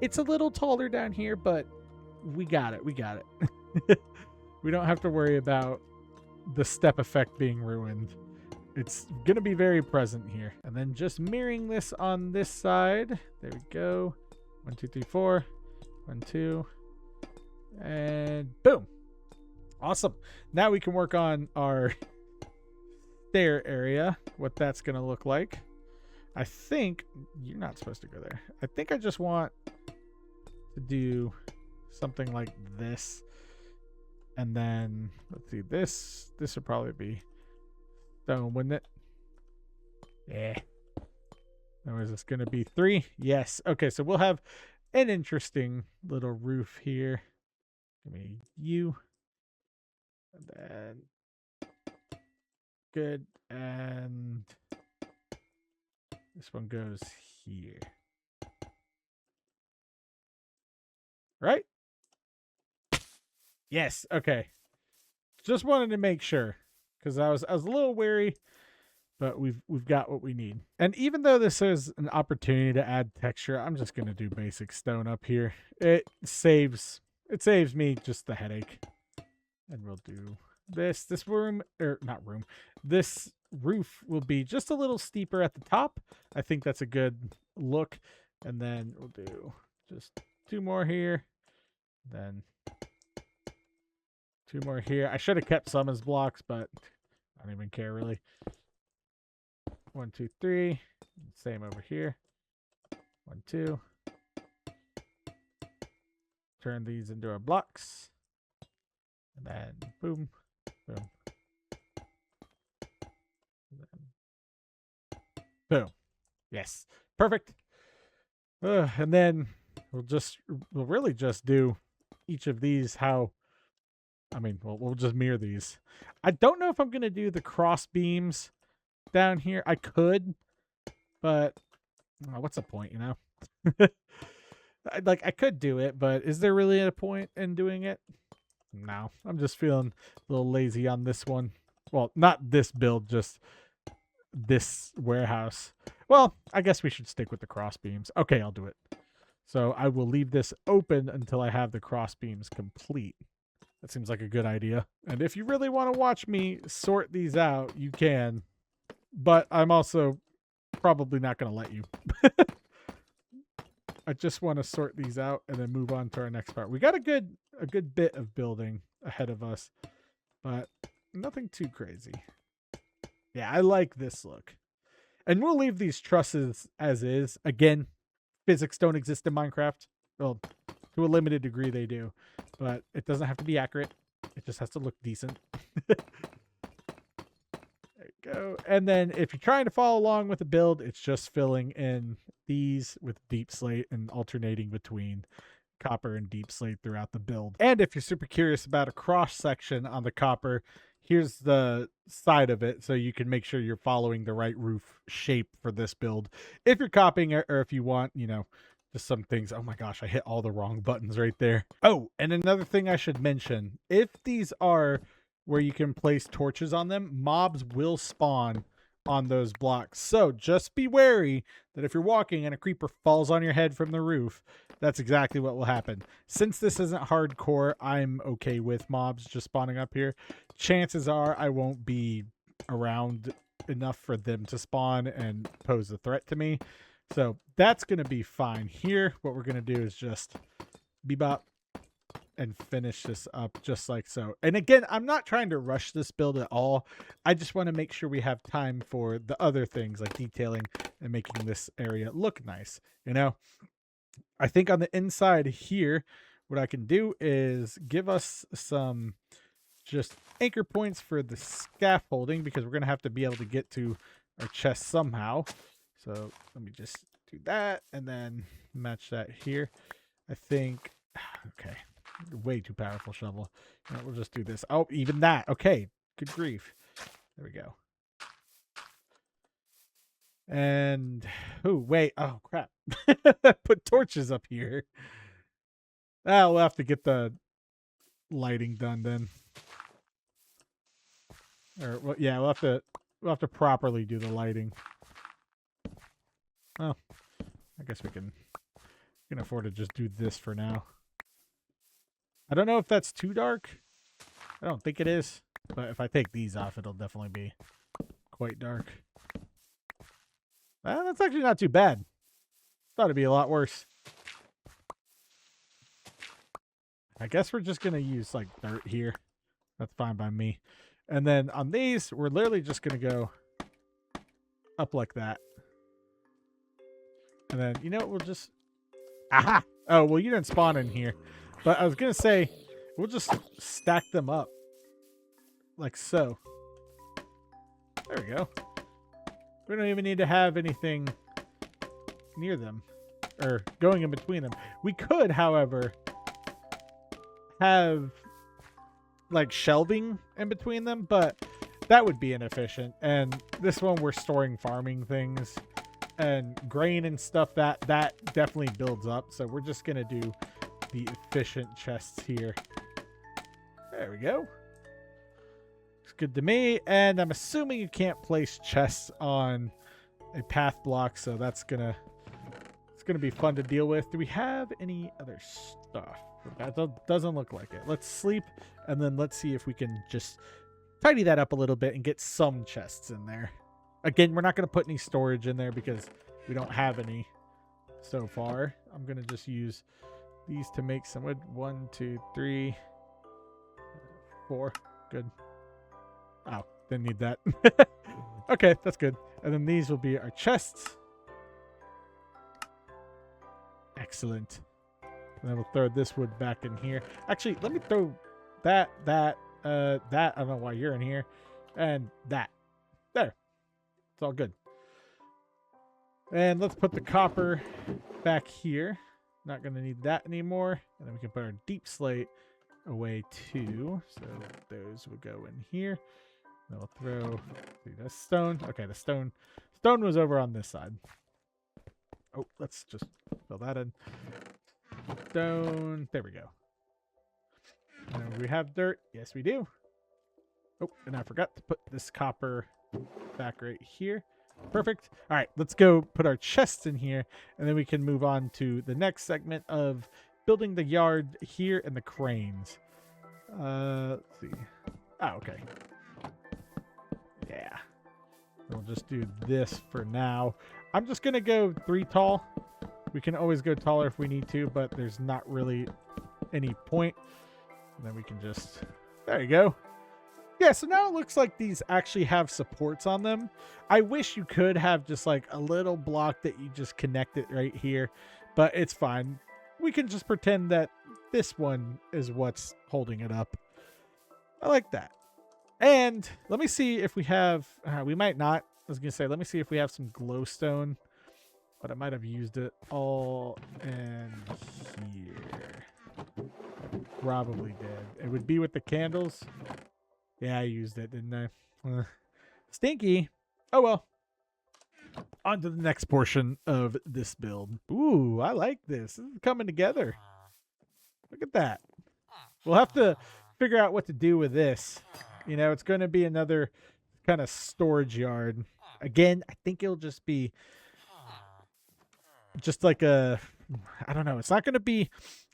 it's a little taller down here, but we got it. We got it. We don't have to worry about the step effect being ruined. It's going to be very present here. And then just mirroring this on this side. There we go. 1 2 3 4. 1 2. And boom. Awesome. Now we can work on our stair area, what that's going to look like. I think you're not supposed to go there. I think I just want to do something like this. And then let's see, this would probably be stone, wouldn't it? Yeah. Now is this going to be 3? Yes. Okay, so we'll have an interesting little roof here. Give me you. And then good. And this one goes here. Right? Yes. Okay. Just wanted to make sure because I was a little wary, but we've got what we need. And even though this is an opportunity to add texture, I'm just gonna do basic stone up here. It saves me just the headache. And we'll do this. This room, or not room. This roof will be just a little steeper at the top. I think that's a good look. And then we'll do just 2 more here. Then 2 more here. I should have kept some as blocks, but I don't even care really. 1 2 3. Same over here. 1 2. Turn these into our blocks. And then boom, boom. And then boom. Yes. Perfect. And then we'll really just do each of these how, I mean, we'll just mirror these. I don't know if I'm going to do the cross beams down here. I could, but what's the point, you know? I could do it, but is there really a point in doing it? No, I'm just feeling a little lazy on this one. Well, not this build, just this warehouse. Well, I guess we should stick with the cross beams. Okay, I'll do it. So I will leave this open until I have the cross beams complete. That seems like a good idea. And if you really want to watch me sort these out, you can. But I'm also probably not going to let you. I just want to sort these out and then move on to our next part. We got a good bit of building ahead of us, but nothing too crazy. Yeah, I like this look. And we'll leave these trusses as is. Again, physics don't exist in Minecraft. Well, to a limited degree they do, but it doesn't have to be accurate. It just has to look decent. There you Go. And then if you're trying to follow along with the build, it's just filling in these with deep slate and alternating between copper and deep slate throughout the build. And if you're super curious about a cross section on the copper, here's the side of it so you can make sure you're following the right roof shape for this build. If you're copying it, or if you want, you know, just some things. Oh my gosh, I hit all the wrong buttons right there. Oh, and another thing I should mention, if these are where you can place torches on them, mobs will spawn on those blocks. So just be wary that if you're walking and a creeper falls on your head from the roof, that's exactly what will happen. Since this isn't hardcore, I'm okay with mobs just spawning up here. Chances are I won't be around enough for them to spawn and pose a threat to me. So that's going to be fine. Here, what we're going to do is just bebop and finish this up just like so. And again, I'm not trying to rush this build at all. I just want to make sure we have time for the other things like detailing and making this area look nice. You know, I think on the inside here, what I can do is give us some just anchor points for the scaffolding, because we're going to have to be able to get to our chest somehow. So let me just do that and then match that here. I think, okay. Way too powerful shovel. You know, we'll just do this. Oh, even that. Okay. Good grief. There we go. And oh wait. Oh crap. Put torches up here. Ah, we'll have to get the lighting done then. Or well, yeah, we'll have to properly do the lighting. Oh, I guess we can afford to just do this for now. I don't know if that's too dark. I don't think it is. But if I take these off, it'll definitely be quite dark. That's actually not too bad. Thought it'd be a lot worse. I guess we're just going to use like dirt here. That's fine by me. And then on these, we're literally just going to go up like that. And then, you know what, we'll just... Aha! Oh, well, you didn't spawn in here. But I was going to say, we'll just stack them up. Like so. There we go. We don't even need to have anything near them. Or going in between them. We could, however, have like shelving in between them, but that would be inefficient. And this one, we're storing farming things. And grain and stuff, that definitely builds up. So we're just going to do the efficient chests here. There we go. Looks good to me. And I'm assuming you can't place chests on a path block, so it's gonna be fun to deal with. Do we have any other stuff? That doesn't look like it. Let's sleep, and then let's see if we can just tidy that up a little bit and get some chests in there. Again, we're not going to put any storage in there because we don't have any so far. I'm going to just use these to make some wood. 1, 2, 3, 4. Good. Oh, didn't need that. Okay, that's good. And then these will be our chests. Excellent. And then we'll throw this wood back in here. Actually, let me throw that. I don't know why you're in here. And that. There. It's all good. And let's put the copper back here. Not going to need that anymore. And then we can put our deep slate away too. So those will go in here. Then we'll throw the stone. Okay, the stone was over on this side. Oh, let's just fill that in. Stone. There we go. And we have dirt. Yes, we do. Oh, and I forgot to put this copper back right here. Perfect. All right, let's go put our chests in here, and then we can move on to the next segment of building the yard here and the cranes. Let's see. Oh, okay. Yeah. We'll just do this for now. I'm just going to go 3 tall. We can always go taller if we need to, but there's not really any point. And then we can just... There you go. Yeah, so now it looks like these actually have supports on them. I wish you could have just like a little block that you just connect it right here, but it's fine. We can just pretend that this one is what's holding it up. I like that. And let me see if we have, we might not. I was going to say, let me see if we have some glowstone, but I might have used it all in here. Probably did. It would be with the candles. Yeah, I used it, didn't I? Stinky. Oh, well. On to the next portion of this build. Ooh, I like this. This is coming together. Look at that. We'll have to figure out what to do with this. You know, it's going to be another kind of storage yard. Again, I think it'll just be just like a, I don't know. It's not going to be,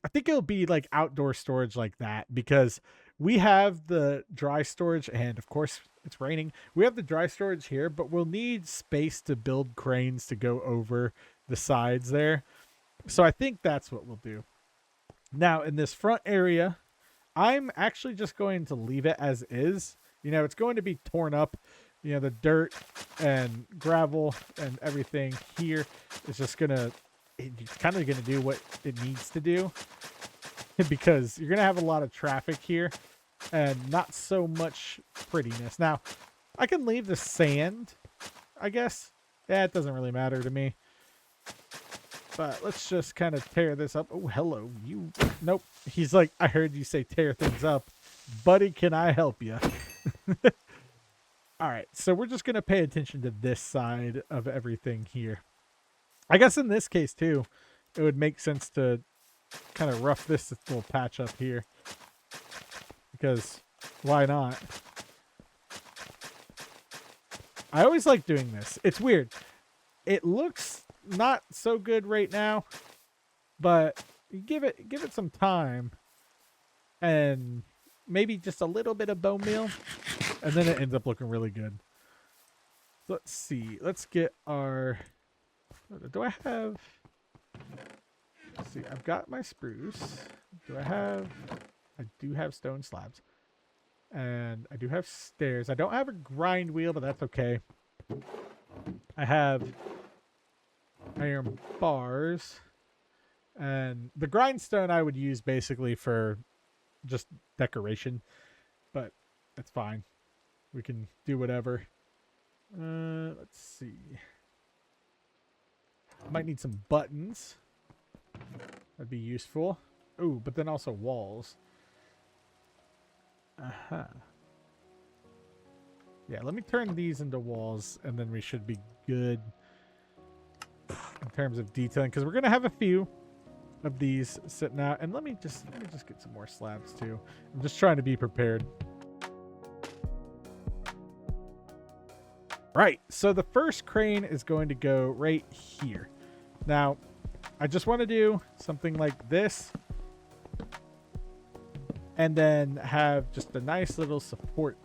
I think it'll be like outdoor storage like that, because we have the dry storage, and of course it's raining. We have the dry storage here, but we'll need space to build cranes to go over the sides there. So I think that's what we'll do. Now in this front area, I'm actually just going to leave it as is. You know, it's going to be torn up. You know, the dirt and gravel and everything here is just gonna, it's kind of gonna do what it needs to do, because you're gonna have a lot of traffic here and not so much prettiness. Now, I can leave the sand, I guess. Yeah, it doesn't really matter to me. But let's just kind of tear this up. Oh, hello, you. Nope. He's like, I heard you say tear things up. Buddy, can I help you? All right, so we're just going to pay attention to this side of everything here. I guess in this case, too, it would make sense to kind of rough this little patch up here. Because why not? I always like doing this. It's weird. It looks not so good right now, but you give it some time and maybe just a little bit of bone meal, and then it ends up looking really good. Let's see. Let's get our, do I have, let's see, I've got my spruce. I do have stone slabs, and I do have stairs. I don't have a grind wheel, but that's okay. I have iron bars, and the grindstone I would use basically for just decoration, but that's fine. We can do whatever. Let's see. Might need some buttons. That'd be useful. Ooh, but then also walls. Yeah, let me turn these into walls, and then we should be good in terms of detailing, because we're gonna have a few of these sitting out. And let me just get some more slabs too. I'm just trying to be prepared. Right, so the first crane is going to go right here. Now, I just want to do something like this, and then have just a nice little support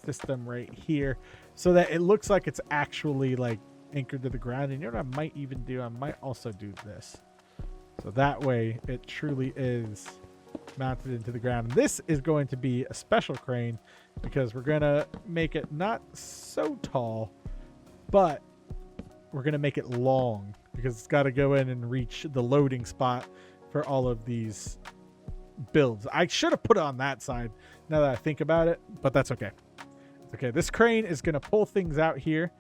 system right here, so that it looks like it's actually like anchored to the ground. And you know what I might even do? I might also do this, so that way it truly is mounted into the ground. And this is going to be a special crane, because we're gonna make it not so tall, but we're gonna make it long, because it's got to go in and reach the loading spot for all of these builds. I should have put it on that side now that I think about it, but that's okay. It's okay. This crane is going to pull things out here,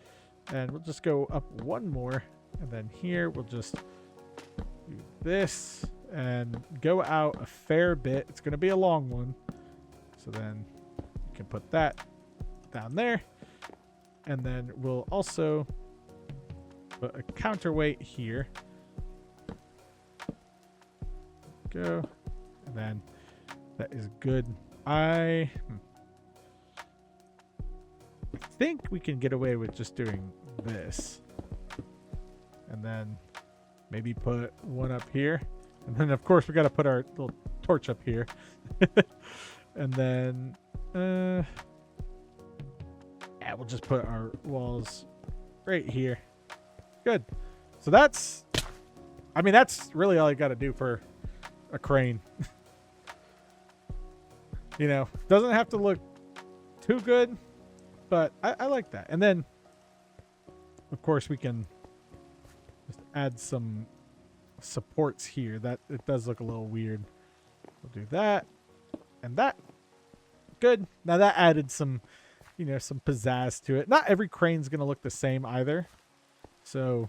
and we'll just go up one more, and then here we'll just do this and go out a fair bit. It's going to be a long one, so then you can put that down there, and then we'll also put a counterweight here. Go. And then that is good. I think we can get away with just doing this, and then maybe put one up here, and then of course we got to put our little torch up here. And then yeah, we'll just put our walls right here. Good. So that's, I mean, that's really all you got to do for a crane. You know, doesn't have to look too good, but I like that. And then, of course, we can just add some supports here. That it does look a little weird. We'll do that and that. good. Now that added some, you know, some pizzazz to it. Not every crane's going to look the same either. So,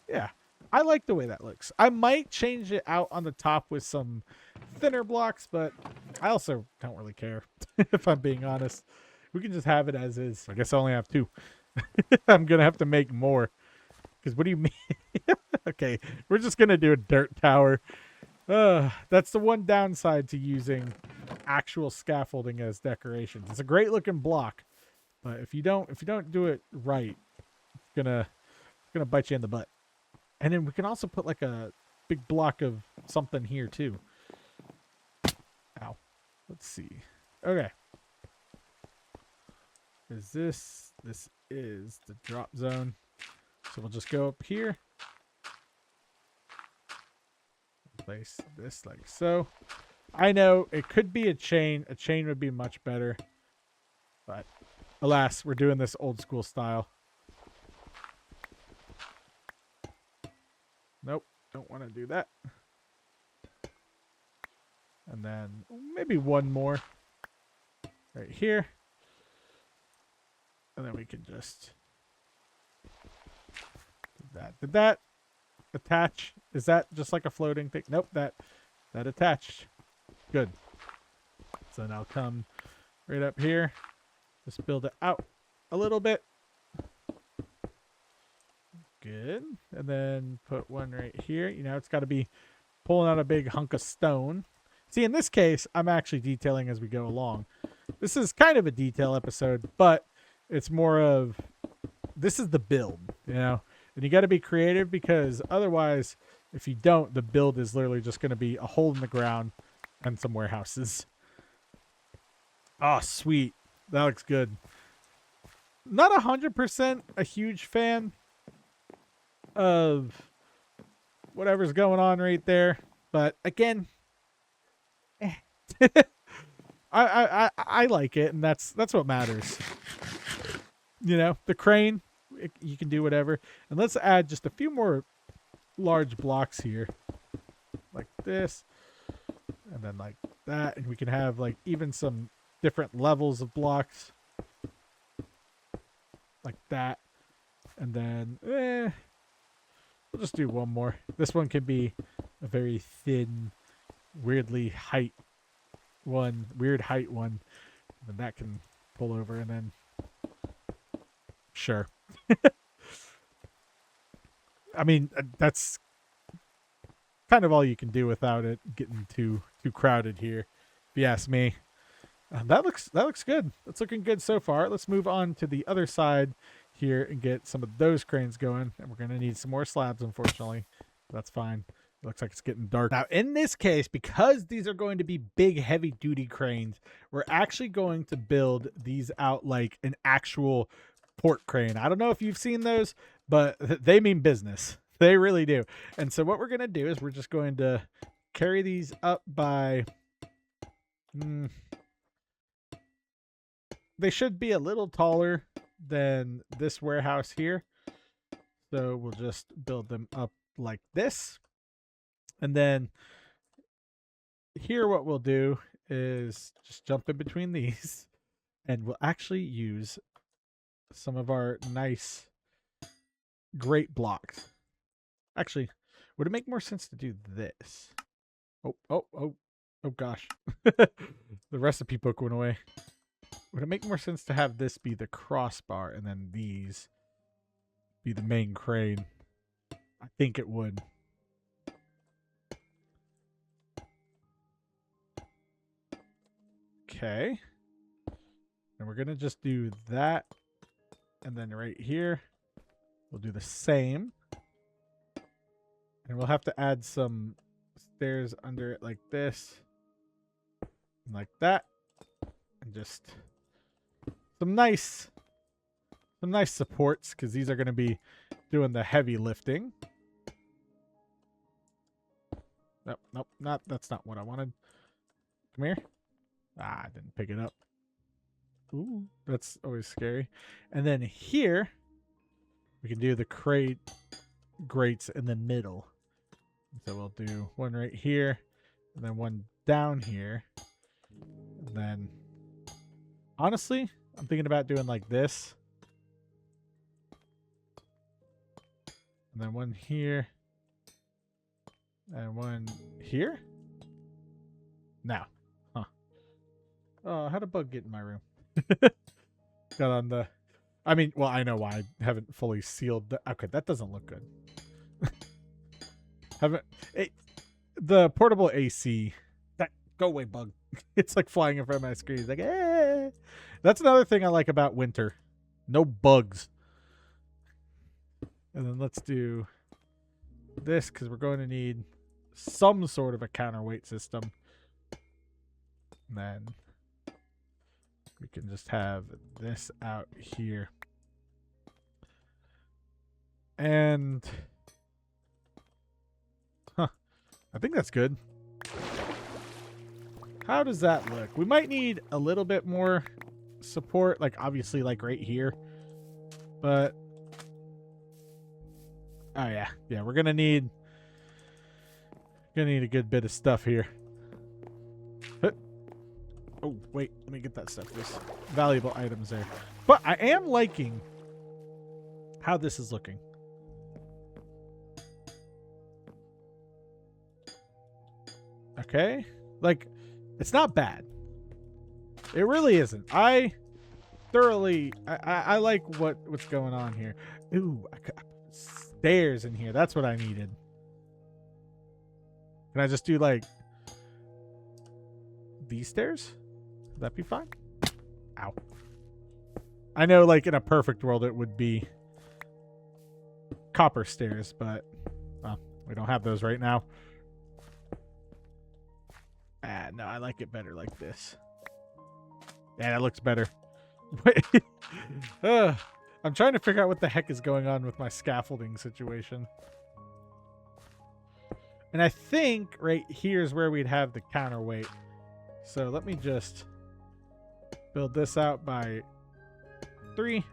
yeah. I like the way that looks. I might change it out on the top with some thinner blocks, but I also don't really care, if I'm being honest. We can just have it as is. I guess I only have 2. I'm going to have to make more. Because what do you mean? Okay, we're just going to do a dirt tower. That's the one downside to using actual scaffolding as decorations. It's a great looking block, but if you don't do it right, it's gonna bite you in the butt. And then we can also put like a big block of something here too. Ow. Let's see. Okay. This is the drop zone. So we'll just go up here. Place this like so. I know it could be a chain. A chain would be much better. But alas, we're doing this old school style. Nope, don't want to do that. And then maybe one more right here. And then we can just do that. Did that attach? Is that just like a floating thing? Nope, that attached. Good. So then I'll come right up here. Just build it out a little bit. Good. And then put one right here. You know, it's got to be pulling out a big hunk of stone. See, in this case, I'm actually detailing as we go along. This is kind of a detail episode, but it's more of, this is the build, you know? And you got to be creative, because otherwise, if you don't, the build is literally just going to be a hole in the ground and some warehouses. Oh, sweet. That looks good. Not 100% a huge fan of whatever's going on right there, but again, I like it, and that's what matters. You know, the crane, you can do whatever. And let's add just a few more large blocks here, like this, and then like that, and we can have like even some different levels of blocks, like that. And then we'll just do one more. This one can be a very thin, weird height one, and that can pull over, and then sure. I mean, that's kind of all you can do without it getting too crowded here, if you ask me. That looks good. That's looking good so far. Let's move on to the other side here and get some of those cranes going. And we're going to need some more slabs, unfortunately. That's fine. It looks like it's getting dark. Now, in this case, because these are going to be big, heavy-duty cranes, we're actually going to build these out like an actual port crane. I don't know if you've seen those, but they mean business. They really do. And so what we're going to do is we're just going to carry these up by... they should be a little taller than this warehouse here. So we'll just build them up like this. And then here what we'll do is just jump in between these, and we'll actually use some of our nice great blocks. Actually, would it make more sense to do this? Oh gosh. The recipe book went away. Would it make more sense to have this be the crossbar and then these be the main crane? I think it would. Okay. And we're going to just do that. And then right here, we'll do the same. And we'll have to add some stairs under it like this. And like that. And just some nice supports, because these are going to be doing the heavy lifting. Nope, that's not what I wanted. Come here. I didn't pick it up. Ooh, that's always scary. And then here, we can do the grates in the middle. So we'll do one right here, and then one down here, and then Honestly, I'm thinking about doing like this. And then one here. And one here? No. Huh. Oh, how'd a bug get in my room? Got on the... I mean, well, I know why I haven't fully sealed the... Okay, that doesn't look good. Haven't... The portable AC... That... Go away, bug. It's like flying in front of my screen. It's like, eh. That's another thing I like about winter. No bugs. And then let's do this, because we're going to need some sort of a counterweight system. And then we can just have this out here. And I think that's good. How does that look? We might need a little bit more support, like obviously like right here. But oh yeah. Yeah, we're gonna need a good bit of stuff here. Oh, wait, let me get that stuff. There's valuable items there. But I am liking how this is looking. Okay. Like, it's not bad. It really isn't. I thoroughly... I like what's going on here. Ooh, stairs in here. That's what I needed. Can I just do, like, these stairs? Would that be fine? Ow. I know, like, in a perfect world, it would be copper stairs, but well, we don't have those right now. No, I like it better like this. Yeah, that looks better. Wait. I'm trying to figure out what the heck is going on with my scaffolding situation. And I think right here is where we'd have the counterweight. So let me just build this out by 3.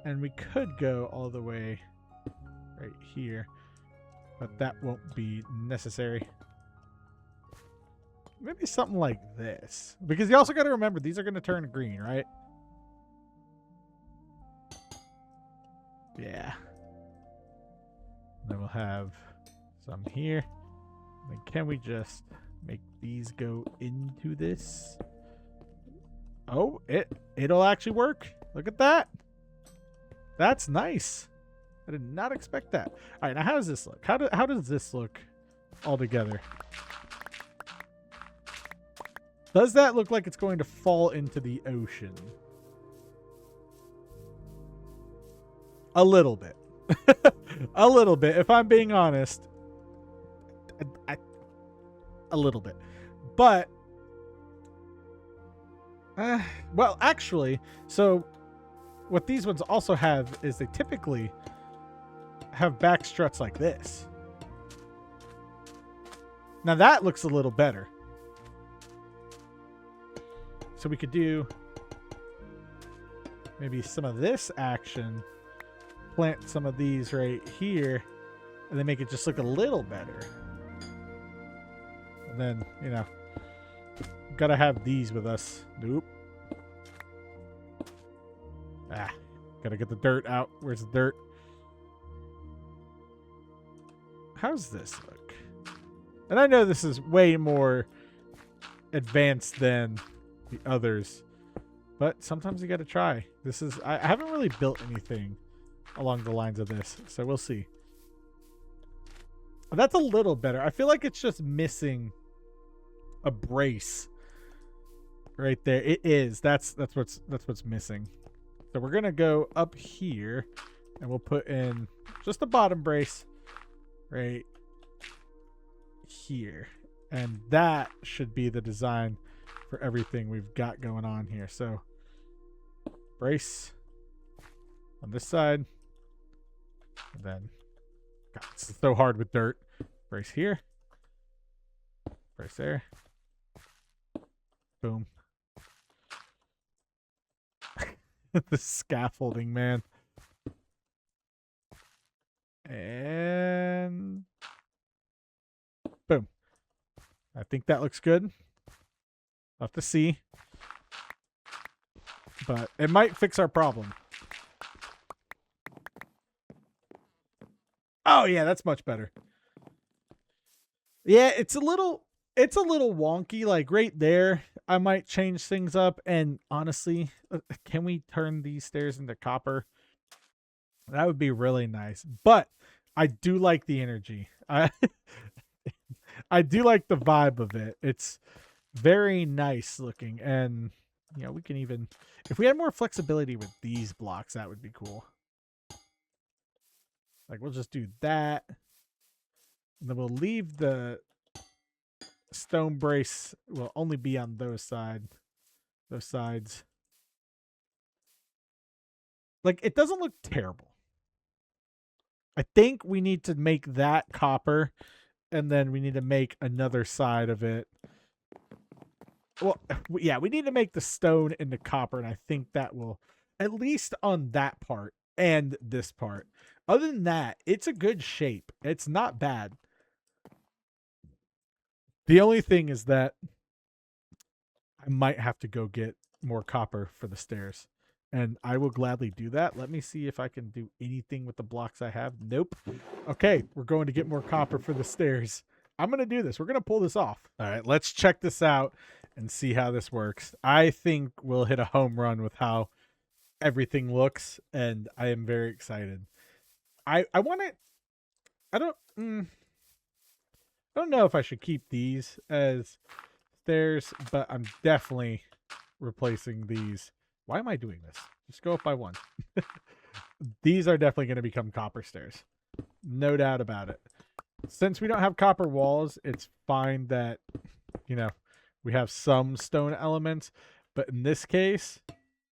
And we could go all the way right here, but that won't be necessary. Maybe something like this. Because you also got to remember, these are going to turn green, right? Yeah. Then we'll have some here. Then can we just make these go into this? Oh, it'll actually work. Look at that. That's nice. I did not expect that. All right, now how does this look? How does this look all together? Does that look like it's going to fall into the ocean? A little bit. A little bit, if I'm being honest. A little bit. But, well, actually, so what these ones also have is they typically have back struts like this. Now that looks a little better. So we could do maybe some of this action, plant some of these right here, and then make it just look a little better. And then, you know, gotta have these with us. Nope. Ah, gotta get the dirt out. Where's the dirt? How's this look? And I know this is way more advanced than the others, but sometimes you gotta try. This is, I haven't really built anything along the lines of this, so we'll see. That's a little better. I feel like it's just missing a brace right there. It is. That's what's missing. So we're gonna go up here, and we'll put in just a bottom brace right here, and that should be the design for everything we've got going on here. So brace on this side, and then God, it's so hard with dirt. Brace here, brace there, boom. The scaffolding, man. And boom. I think that looks good. We'll have to see. But it might fix our problem. Oh yeah, that's much better. Yeah, it's a little wonky. Like right there, I might change things up. And honestly, can we turn these stairs into copper? That would be really nice. But I do like the energy. I do like the vibe of it. It's very nice looking. And you know, we can even, if we had more flexibility with these blocks, that would be cool. Like we'll just do that. And then we'll leave the stone brace will only be on those sides. Like it doesn't look terrible. I think we need to make that copper, and then we need to make another side of it. Well, yeah, we need to make the stone into copper, and I think that will, at least on that part and this part. Other than that, it's a good shape. It's not bad. The only thing is that I might have to go get more copper for the stairs. And I will gladly do that. Let me see if I can do anything with the blocks I have. Nope. Okay, we're going to get more copper for the stairs. I'm going to do this. We're going to pull this off. All right, let's check this out and see how this works. I think we'll hit a home run with how everything looks, and I am very excited. I want it. I don't know if I should keep these as stairs, but I'm definitely replacing these. Why am I doing this? Just go up by one. These are definitely going to become copper stairs. No doubt about it. Since we don't have copper walls, it's fine that, you know, we have some stone elements. But in this case,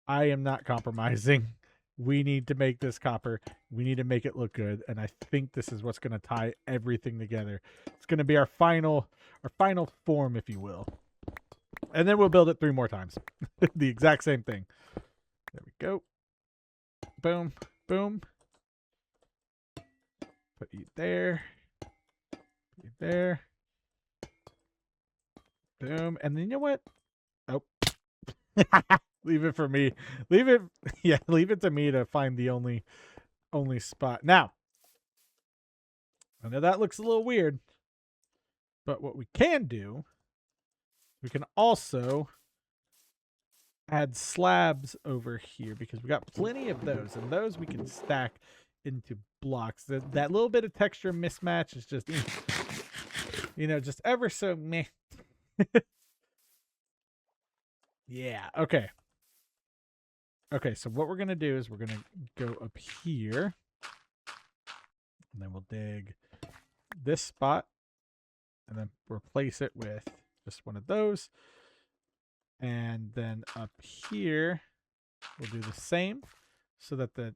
I am not compromising. We need to make this copper. We need to make it look good. And I think this is what's going to tie everything together. It's going to be our final form, if you will. And then we'll build it 3 more times. The exact same thing. There we go. Boom. Boom. Put you there. Put you there. Boom. And then you know what? Oh. Leave it for me. Leave it. Yeah, leave it to me to find the only spot. Now, I know that looks a little weird, but what we can do, we can also add slabs over here because we got plenty of those, and those we can stack into blocks. That little bit of texture mismatch is just, you know, just ever so meh. Yeah. Okay. Okay. So what we're gonna do is we're gonna go up here, and then we'll dig this spot, and then replace it with just one of those. And then up here, we'll do the same so that the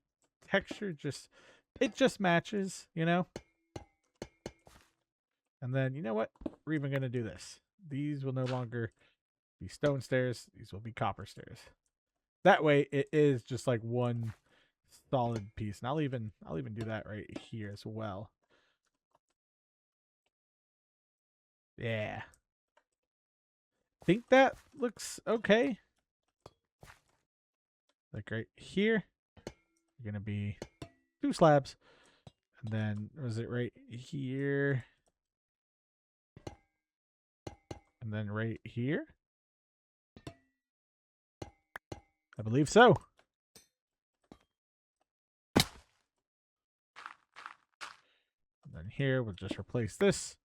texture just matches, you know? And then, you know what? We're even going to do this. These will no longer be stone stairs. These will be copper stairs. That way it is just like one solid piece. And I'll even do that right here as well. Yeah. Think that looks okay. Like right here, you're gonna be 2 slabs, and then was it right here, and then right here? I believe so. And then here we'll just replace this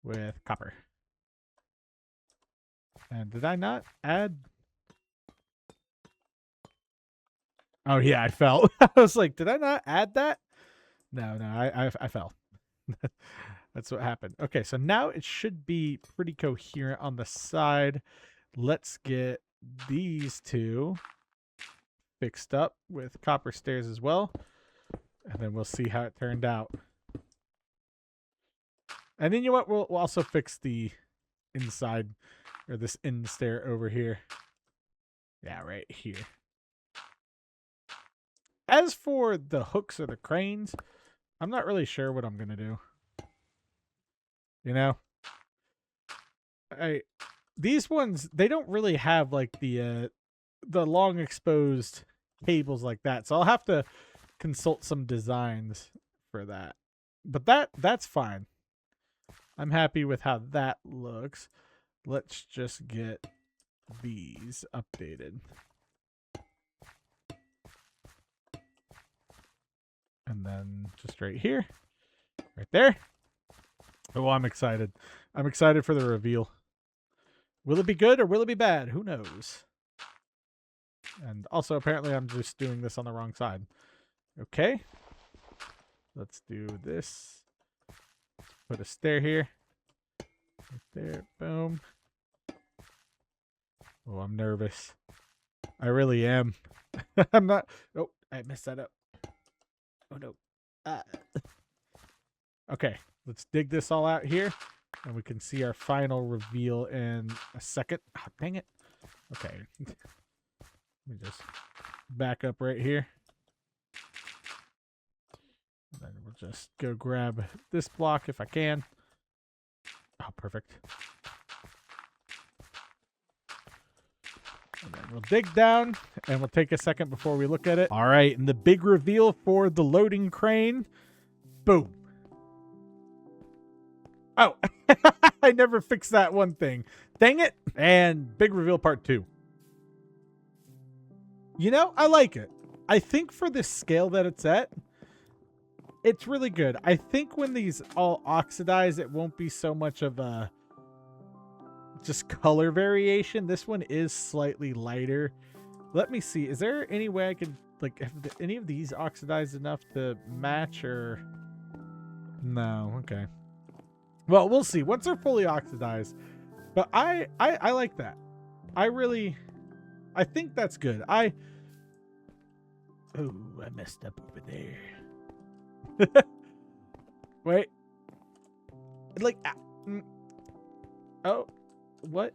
with copper. And did I not add? Oh yeah, I fell. I was like, did I not add that? No, I fell. That's what happened. Okay, so now it should be pretty coherent on the side. Let's get these 2 fixed up with copper stairs as well. And then we'll see how it turned out. And then you know what? We'll also fix the inside, or this end stair over here. Yeah, right here. As for the hooks or the cranes, I'm not really sure what I'm going to do. You know? these ones, they don't really have like the long exposed cables like that. So I'll have to consult some designs for that. But that's fine. I'm happy with how that looks. Let's just get these updated. And then just right here, right there. Oh, I'm excited. I'm excited for the reveal. Will it be good or will it be bad? Who knows? And also, apparently, I'm just doing this on the wrong side. Okay. Let's do this. Put a stair here. Right there. Boom. Oh, I'm nervous. I really am. I'm not. Oh, I messed that up. Oh, no. Okay. Let's dig this all out here. And we can see our final reveal in a second. Oh, dang it. Okay. Let me just back up right here. And then we'll just go grab this block if I can. Oh, perfect. And then we'll dig down and we'll take a second before we look at it. All right. And the big reveal for the loading crane. Boom. Oh, I never fixed that one thing. Dang it. And big reveal part 2. You know, I like it. I think for the scale that it's at, it's really good. I think when these all oxidize, it won't be so much of a just color variation. This one is slightly lighter. Let me see. Is there any way I could, like, have any of these oxidized enough to match or... No, okay. Well, we'll see once they're fully oxidized. But I like that. I think that's good. Oh, I messed up over there. Wait. Like, oh, what?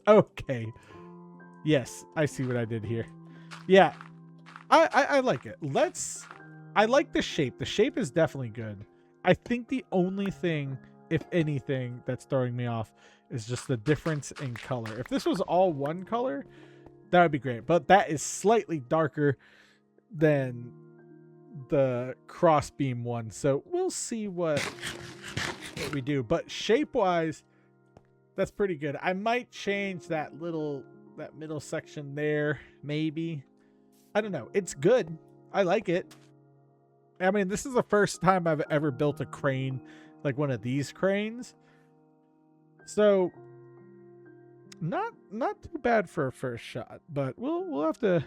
Okay. Yes, I see what I did here. Yeah, I like it. I like the shape. The shape is definitely good. I think the only thing, if anything, that's throwing me off is just the difference in color. If this was all one color, that would be great. But that is slightly darker than the crossbeam one. So we'll see what we do. But shape-wise, that's pretty good. I might change that middle section there, maybe. I don't know. It's good. I like it. I mean, this is the first time I've ever built a crane, like one of these cranes. So not too bad for a first shot, but we'll have to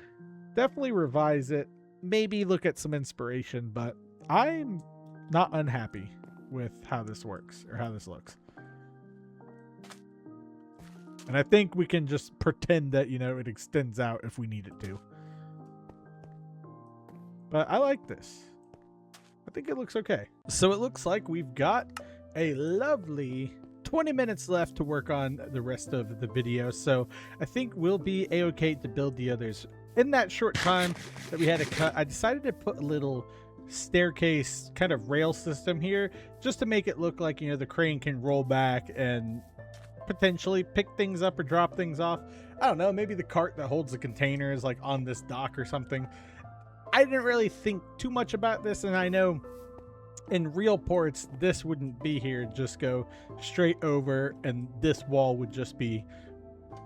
definitely revise it. Maybe look at some inspiration, but I'm not unhappy with how this works or how this looks. And I think we can just pretend that, you know, it extends out if we need it to. But I like this. I think it looks okay. So it looks like we've got a lovely 20 minutes left to work on the rest of the video. So I think we'll be a-okay to build the others. In that short time that we had to cut, I decided to put a little staircase kind of rail system here just to make it look like, you know, the crane can roll back and potentially pick things up or drop things off. I don't know, maybe the cart that holds the container is like on this dock or something. I didn't really think too much about this, and I know in real ports this wouldn't be here, just go straight over and this wall would just be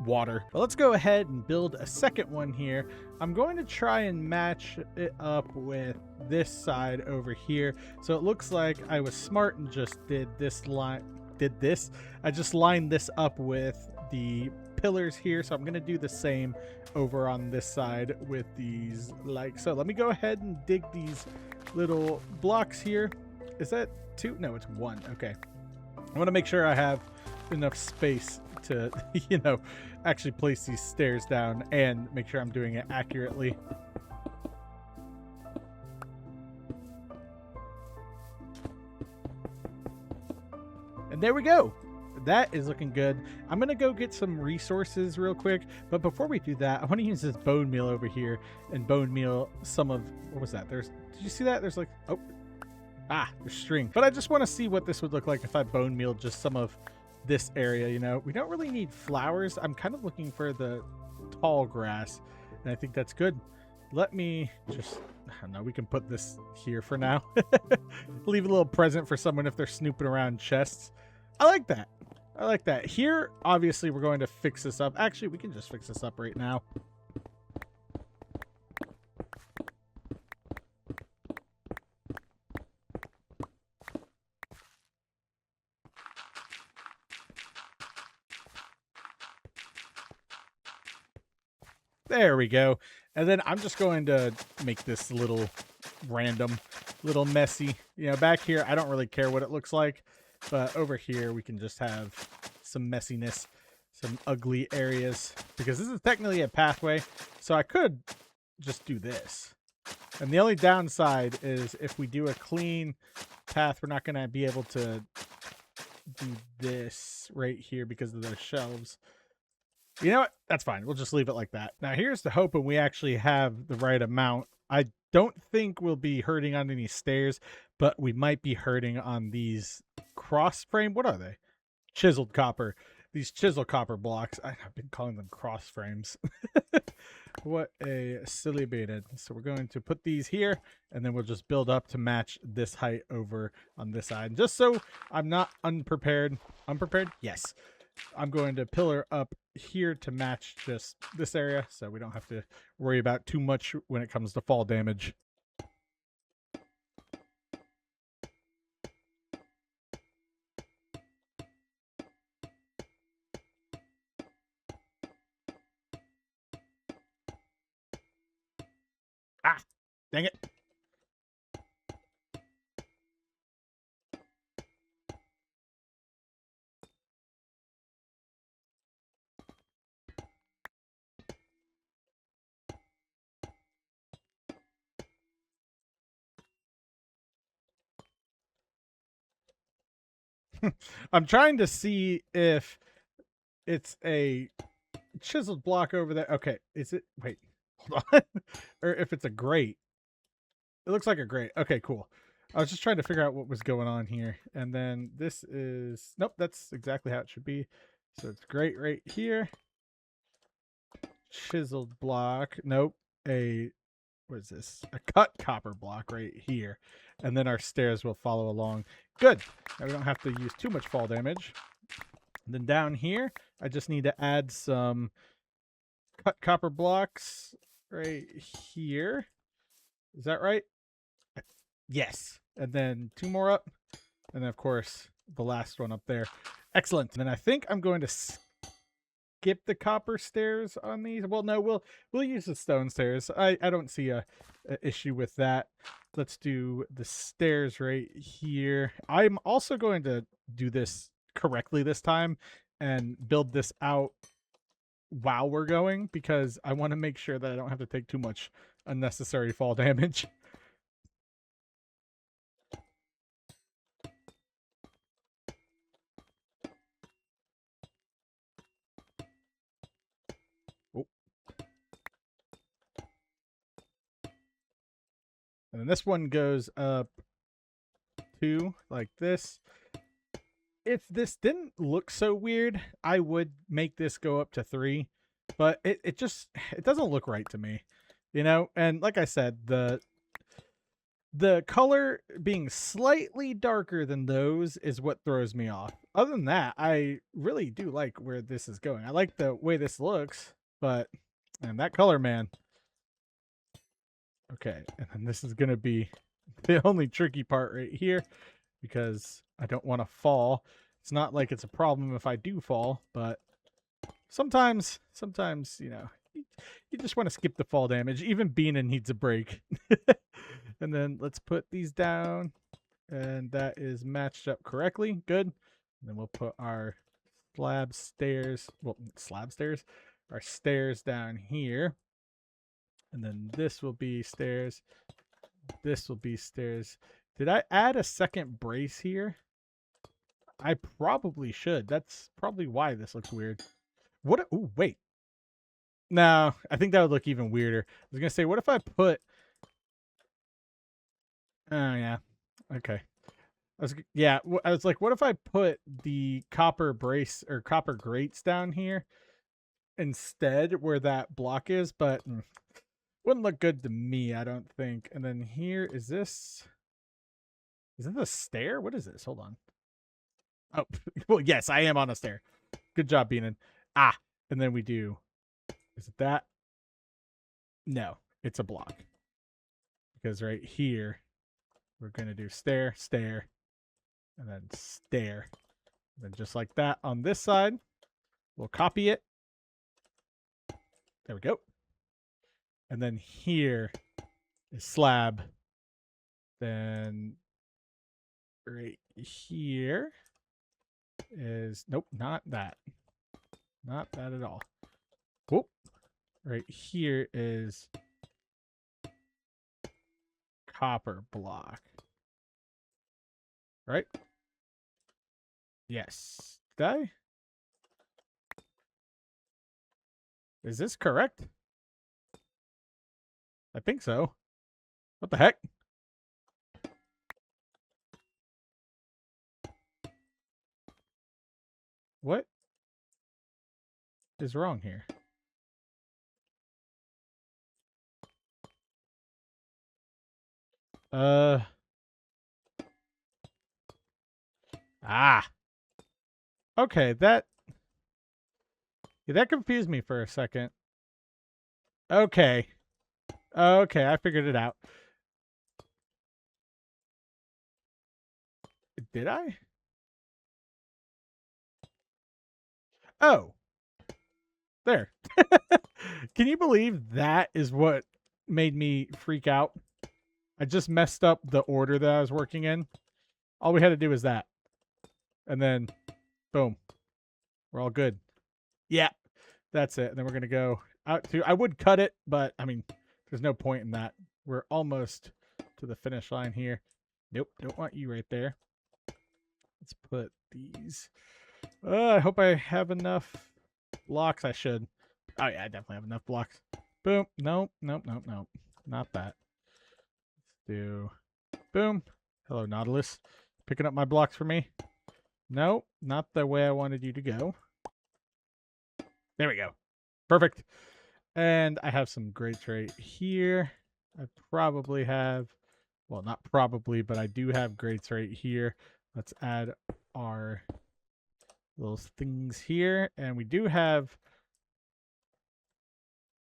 water. But let's go ahead and build a second one here. I'm going to try and match it up with this side over here. So it looks like I was smart and just did this line, I just lined this up with the pillars here. So I'm going to do the same over on this side with these, like so. Let me go ahead and dig these little blocks here. Is that 2? No, it's 1. Okay. I want to make sure I have enough space to, you know, actually place these stairs down and make sure I'm doing it accurately. And there we go. That is looking good. I'm going to go get some resources real quick. But before we do that, I want to use this bone meal over here and bone meal some of, what was that? Did you see that? There's like, there's string. But I just want to see what this would look like if I bone mealed just some of this area. You know, we don't really need flowers. I'm kind of looking for the tall grass, and I think that's good. Let me just, I don't know, we can put this here for now. Leave a little present for someone if they're snooping around chests. I like that. I like that. Here, obviously, we're going to fix this up. Actually, we can just fix this up right now. There we go. And then I'm just going to make this little random, little messy. You know, back here, I don't really care what it looks like. But over here, we can just have some messiness, some ugly areas. Because this is technically a pathway. So I could just do this. And the only downside is if we do a clean path, we're not going to be able to do this right here because of those shelves. You know what? That's fine. We'll just leave it like that. Now, here's the hoping we actually have the right amount. I don't think we'll be hurting on any stairs, but we might be hurting on these cross frame. What are they? Chiseled copper. These chiseled copper blocks. I've been calling them cross frames. What a silly beta. So we're going to put these here, and then we'll just build up to match this height over on this side. And just so I'm not unprepared. Unprepared? Yes. I'm going to pillar up here to match just this area, so we don't have to worry about too much when it comes to fall damage. Ah, dang it. I'm trying to see if it's a chiseled block over there. Okay, is it? Wait, hold on. Or if it's a grate. It looks like a grate. Okay, cool. I was just trying to figure out what was going on here. And then this is, nope, that's exactly how it should be. So it's grate right here. Chiseled block. Nope. What is this? A cut copper block right here. And then our stairs will follow along. Good. Now we don't have to use too much fall damage. And then down here, I just need to add some cut copper blocks right here. Is that right? Yes. And then 2 more up. And then, of course, the last one up there. Excellent. And then I think I'm going to skip the copper stairs on these. Well, no, we'll use the stone stairs. I don't see a issue with that. Let's do the stairs right here. I'm also going to do this correctly this time and build this out while we're going, because I want to make sure that I don't have to take too much unnecessary fall damage. And then this one goes up 2 like this. If this didn't look so weird, I would make this go up to 3, but it doesn't look right to me, you know? And like I said, the color being slightly darker than those is what throws me off. Other than that, I really do like where this is going. I like the way this looks, but and that color, man. Okay, and then this is going to be the only tricky part right here, because I don't want to fall. It's not like it's a problem if I do fall, but sometimes, you know, you just want to skip the fall damage. Even Beana needs a break. And then let's put these down, and that is matched up correctly. Good. And then we'll put our slab stairs, our stairs down here. And then this will be stairs. This will be stairs. Did I add a second brace here? I probably should. That's probably why this looks weird. What? Ooh, wait. No, I think that would look even weirder. I was going to say, what if I put... Oh, yeah. Okay. Yeah, I was like, what if I put the copper brace or copper grates down here instead where that block is? But wouldn't look good to me, I don't think. And then here, is this a stair? What is this? Hold on. Oh, well, yes, I am on a stair. Good job, Beanon. Ah, and then we do, is it that? No, it's a block. Because right here, we're going to do stair, stair, and then stair. And then just like that on this side, we'll copy it. There we go. And then here is slab. Then right here is, nope, not that. Not that at all. Whoop. Right here is copper block. Right? Yes. Did I? Is this correct? I think so. What the heck? What is wrong here? Ah. Okay, that confused me for a second. Okay. Okay, I figured it out. Did I? Oh. There. Can you believe that is what made me freak out? I just messed up the order that I was working in. All we had to do was that. And then, boom. We're all good. Yeah, that's it. And then we're going to go out to... I would cut it, but, I mean, there's no point in that. We're almost to the finish line here. Nope, don't want you right there. Let's put these... I hope I have enough blocks. I should. Oh, yeah, I definitely have enough blocks. Boom. Nope, nope, nope, nope. Not that. Let's do... Boom. Hello, Nautilus. Picking up my blocks for me. No, not the way I wanted you to go. There we go. Perfect. And I have some grates right here. I probably have, well, not probably, but I do have grates right here. Let's add our little things here. And we do have,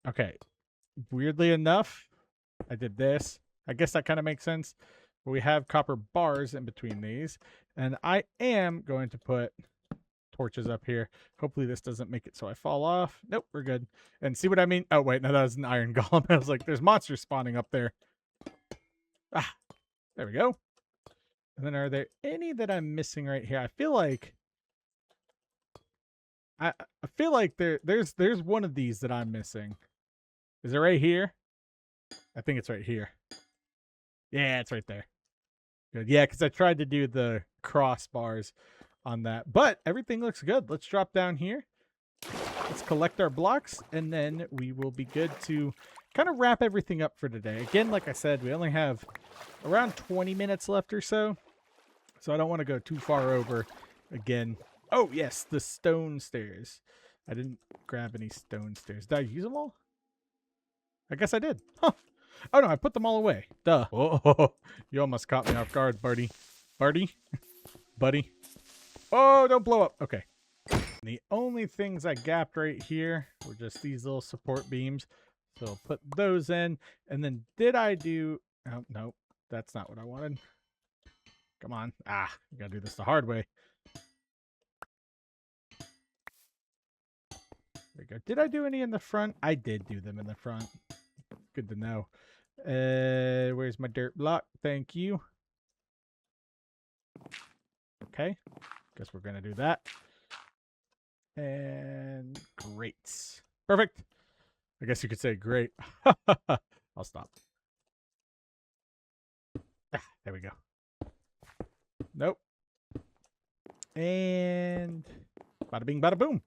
okay, weirdly enough, I did this. I guess that kind of makes sense. But we have copper bars in between these. And I am going to put torches up here. Hopefully this doesn't make it so I fall off. Nope, we're good. And see what I mean? Oh, wait, no, that was an iron golem. I was like, there's monsters spawning up there. Ah, there we go. And then are there any that I'm missing right here? I feel like there's one of these that I'm missing. Is it right here? I think it's right here. Yeah, it's right there. Good. Yeah, because I tried to do the crossbars on that, but everything looks good. Let's drop down here. Let's collect our blocks, and then we will be good to kind of wrap everything up for today. Again, like I said, we only have around 20 minutes left or so, so I don't want to go too far over again. Oh, yes, the stone stairs. I didn't grab any stone stairs. Did I use them all? I guess I did. Huh. Oh, no, I put them all away. Duh. Oh, you almost caught me off guard, Barty. Barty? Buddy? Oh, don't blow up. Okay. The only things I gapped right here were just these little support beams. So I'll put those in. And then did I do... Oh, no, that's not what I wanted. Come on. Ah, I gotta do this the hard way. There we go. Did I do any in the front? I did do them in the front. Good to know. Where's my dirt block? Thank you. Okay. Guess we're gonna do that. And great. Perfect. I guess you could say great. I'll stop. Ah, there we go. Nope. And bada bing, bada boom.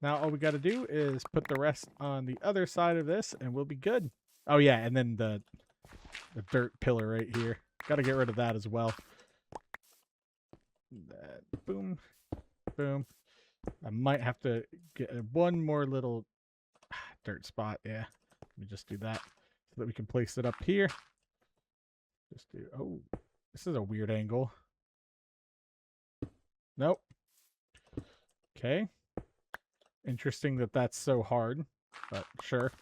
Now all we got to do is put the rest on the other side of this and we'll be good. Oh yeah, and then the dirt pillar right here. Got to get rid of that as well. Boom, boom. I might have to get one more little dirt spot. Yeah, let me just do that so that we can place it up here. Just do. Oh, this is a weird angle. Nope. Okay. Interesting that that's so hard, but sure.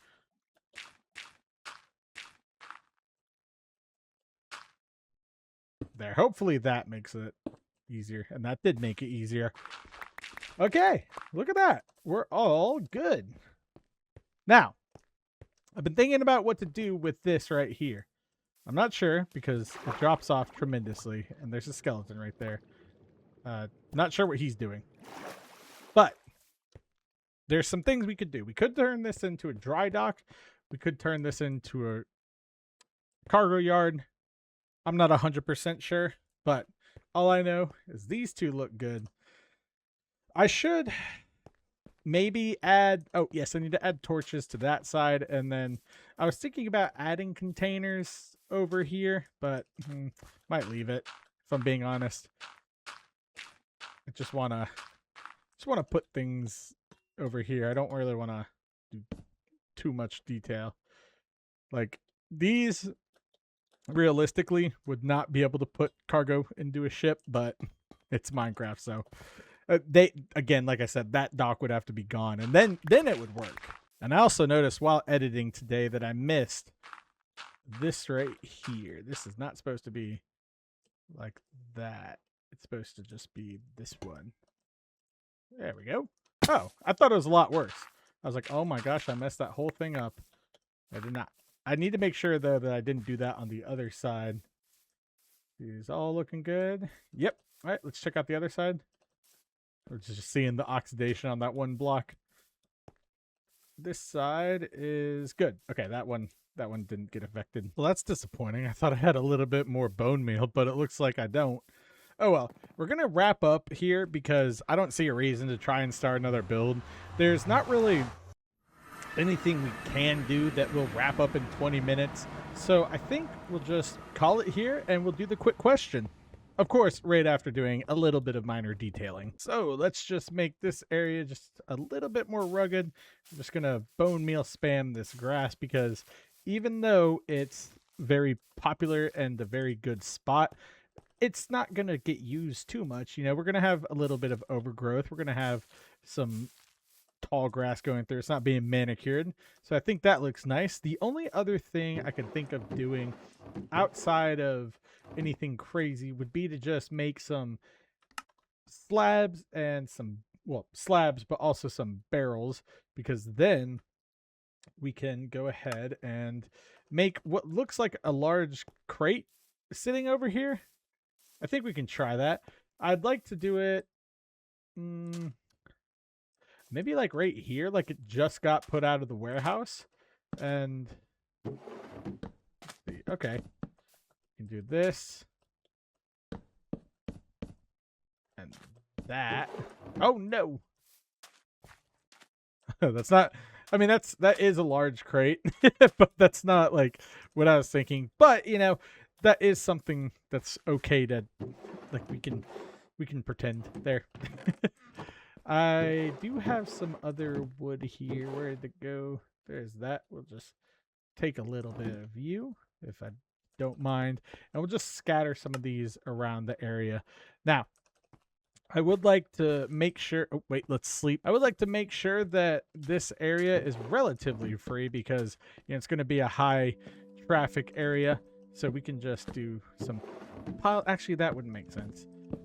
There. Hopefully that makes it easier, and that did make it easier. Okay, look at that. We're all good. Now, I've been thinking about what to do with this right here. I'm not sure because it drops off tremendously, and there's a skeleton right there. Not sure what he's doing. But there's some things we could do. We could turn this into a dry dock. We could turn this into a cargo yard. I'm not 100% sure, but all I know is these two look good. I should maybe add... Oh, yes, I need to add torches to that side. And then I was thinking about adding containers over here, but might leave it, if I'm being honest. I just want to put things over here. I don't really want to do too much detail. Like, these realistically would not be able to put cargo into a ship, but it's Minecraft, so they, again, like I said, that dock would have to be gone, and then it would work. And I also noticed while editing today that I missed this right here. This is not supposed to be like that. It's supposed to just be this one. There we go. Oh, I thought it was a lot worse. I was like, oh my gosh, I messed that whole thing up. I did not. I need to make sure, though, that I didn't do that on the other side. These all looking good. Yep. All right, let's check out the other side. We're just seeing the oxidation on that one block. This side is good. Okay, that one didn't get affected. Well, that's disappointing. I thought I had a little bit more bone meal, but it looks like I don't. Oh well, we're going to wrap up here because I don't see a reason to try and start another build. There's not really anything we can do that will wrap up in 20 minutes. So I think we'll just call it here and we'll do the quick question. Of course, right after doing a little bit of minor detailing. So let's just make this area just a little bit more rugged. I'm just going to bone meal spam this grass because even though it's very popular and a very good spot, it's not going to get used too much. You know, we're going to have a little bit of overgrowth. We're going to have some tall grass going through. It's not being manicured. So I think that looks nice. The only other thing I can think of doing outside of anything crazy would be to just make some slabs and some, well, slabs, but also some barrels, because then we can go ahead and make what looks like a large crate sitting over here. I think we can try that. I'd like to do it maybe like right here, like it just got put out of the warehouse. And okay, you can do this and that. Oh no. That's not, I mean, that is a large crate, but that's not like what I was thinking. But you know, that is something that's okay to, like, we can pretend there. I do have some other wood here. Where did it go? There's that. We'll just take a little bit of you, if I don't mind, and we'll just scatter some of these around the area. Now, I would like to make sure... Oh, wait, let's sleep. I would like to make sure that this area is relatively free because, you know, it's going to be a high traffic area. So we can just do some pile. Actually, that wouldn't make sense.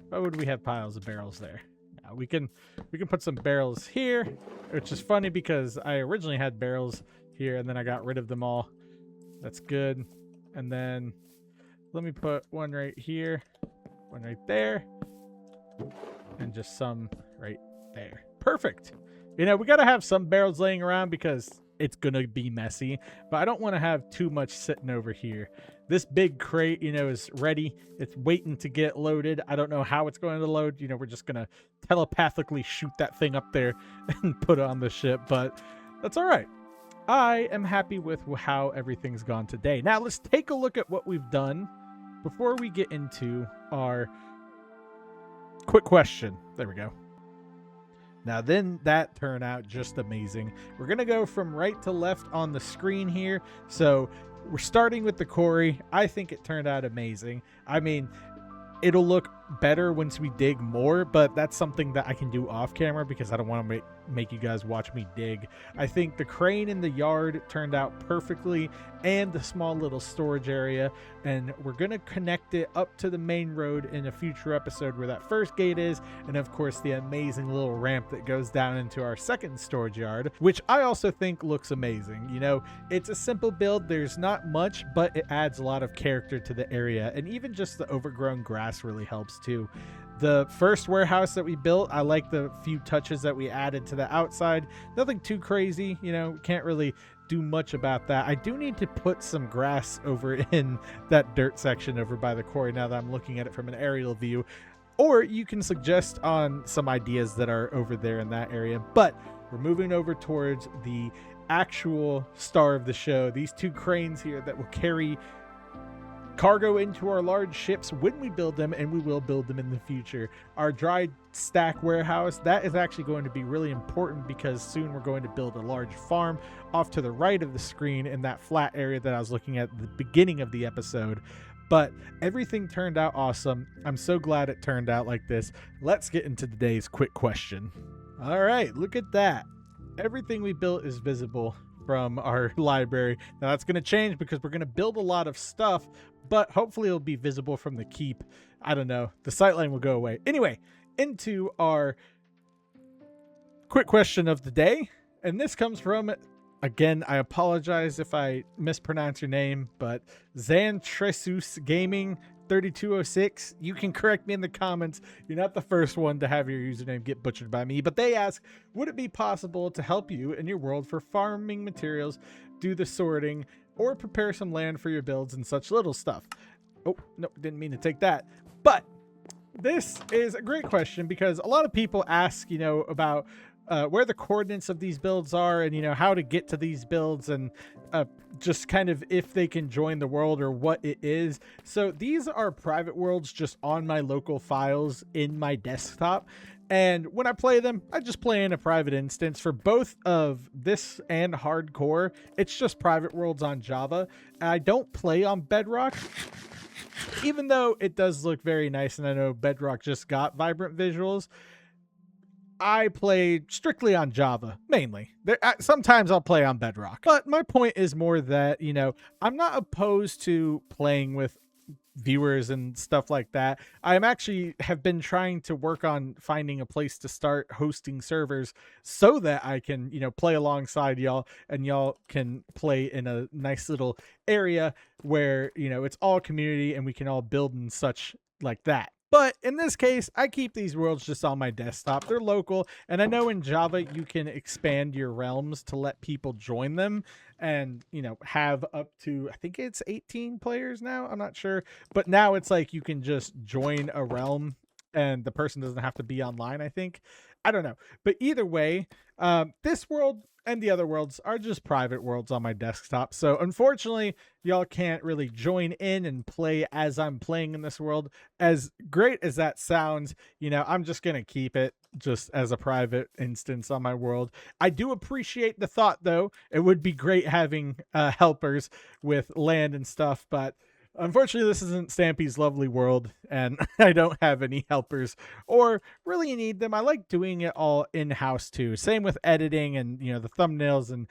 Why would we have piles of barrels there? Now, we can put some barrels here, which is funny because I originally had barrels here and then I got rid of them all. That's good. And then let me put one right here, one right there, and just some right there. Perfect. You know, we got to have some barrels laying around because it's going to be messy, but I don't want to have too much sitting over here. This big crate, you know, is ready. It's waiting to get loaded. I don't know how it's going to load. You know, we're just going to telepathically shoot that thing up there and put it on the ship, but that's all right. I am happy with how everything's gone today. Now, let's take a look at what we've done before we get into our quick question. There we go. Now then, that turned out just amazing. We're gonna go from right to left on the screen here. So we're starting with the quarry. I think it turned out amazing. I mean, it'll look better once we dig more, but that's something that I can do off camera because I don't want to make you guys watch me dig. I think the crane in the yard turned out perfectly, and the small little storage area, and we're gonna connect it up to the main road in a future episode where that first gate is, and of course the amazing little ramp that goes down into our second storage yard, which I also think looks amazing. You know, it's a simple build, there's not much, but it adds a lot of character to the area, and even just the overgrown grass really helps too. The first warehouse that we built, I like the few touches that we added to the outside. Nothing too crazy, you know, can't really do much about that. I do need to put some grass over in that dirt section over by the quarry now that I'm looking at it from an aerial view. Or you can suggest on some ideas that are over there in that area. But we're moving over towards the actual star of the show. These two cranes here that will carry cargo into our large ships when we build them, and we will build them in the future. Our dry stack warehouse, that is actually going to be really important because soon we're going to build a large farm off to the right of the screen in that flat area that I was looking at the beginning of the episode. But everything turned out awesome. I'm so glad it turned out like this. Let's get into today's quick question. All right, look at that. Everything we built is visible from our library. Now that's going to change because we're going to build a lot of stuff, but hopefully it'll be visible from the keep. I don't know. The sightline will go away. Anyway, into our quick question of the day. And this comes from, again, I apologize if I mispronounce your name, but Zantresus Gaming 3206. You can correct me in the comments. You're not the first one to have your username get butchered by me, but they ask, would it be possible to help you in your world for farming materials, do the sorting, or prepare some land for your builds and such little stuff? Oh, no, didn't mean to take that. But this is a great question because a lot of people ask, you know, about where the coordinates of these builds are and, you know, how to get to these builds and just kind of if they can join the world or what it is. So these are private worlds just on my local files in my desktop. And when I play them, I just play in a private instance. For both of this and hardcore, it's just private worlds on Java. I don't play on Bedrock, even though it does look very nice. And I know Bedrock just got vibrant visuals. I play strictly on Java, mainly. Sometimes I'll play on Bedrock. But my point is more that, you know, I'm not opposed to playing with viewers and stuff like that. I have been trying to work on finding a place to start hosting servers so that I can, you know, play alongside y'all and y'all can play in a nice little area where, you know, it's all community and we can all build and such like that. But in this case, I keep these worlds just on my desktop. They're local, and I know in Java you can expand your realms to let people join them and, you know, have up to, I think it's 18 players now. I'm not sure. But now it's like you can just join a realm and the person doesn't have to be online, I think. I don't know. But either way, this world and the other worlds are just private worlds on my desktop. So unfortunately, y'all can't really join in and play as I'm playing in this world. As great as that sounds, you know, I'm just going to keep it just as a private instance on my world. I do appreciate the thought, though. It would be great having helpers with land and stuff, but unfortunately, this isn't Stampy's lovely world, and I don't have any helpers or really need them. I like doing it all in-house, too. Same with editing and, you know, the thumbnails and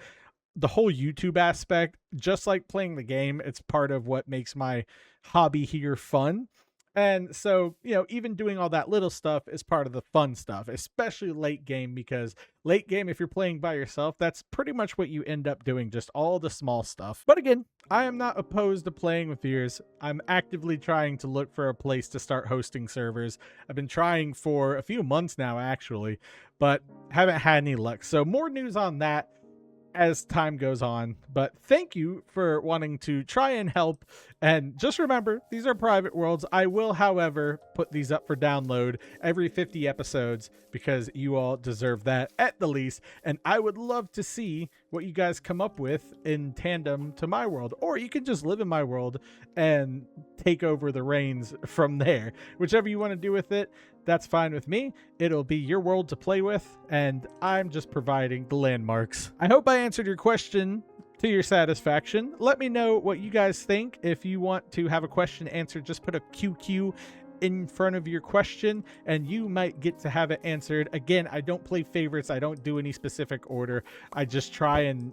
the whole YouTube aspect. Just like playing the game, it's part of what makes my hobby here fun. And so, you know, even doing all that little stuff is part of the fun stuff, especially late game, because late game, if you're playing by yourself, that's pretty much what you end up doing, just all the small stuff. But again, I am not opposed to playing with viewers. I'm actively trying to look for a place to start hosting servers. I've been trying for a few months now, actually, but haven't had any luck. So more news on that as time goes on, but thank you for wanting to try and help. And just remember, these are private worlds. I will, however, put these up for download every 50 episodes because you all deserve that at the least. And I would love to see what you guys come up with in tandem to my world, or you can just live in my world and take over the reins from there. Whichever you want to do with it, that's fine with me. It'll be your world to play with, and I'm just providing the landmarks. I hope I answered your question to your satisfaction. Let me know what you guys think. If you want to have a question answered, just put a QQ in front of your question and you might get to have it answered. Again, I don't play favorites. I don't do any specific order. I just try and,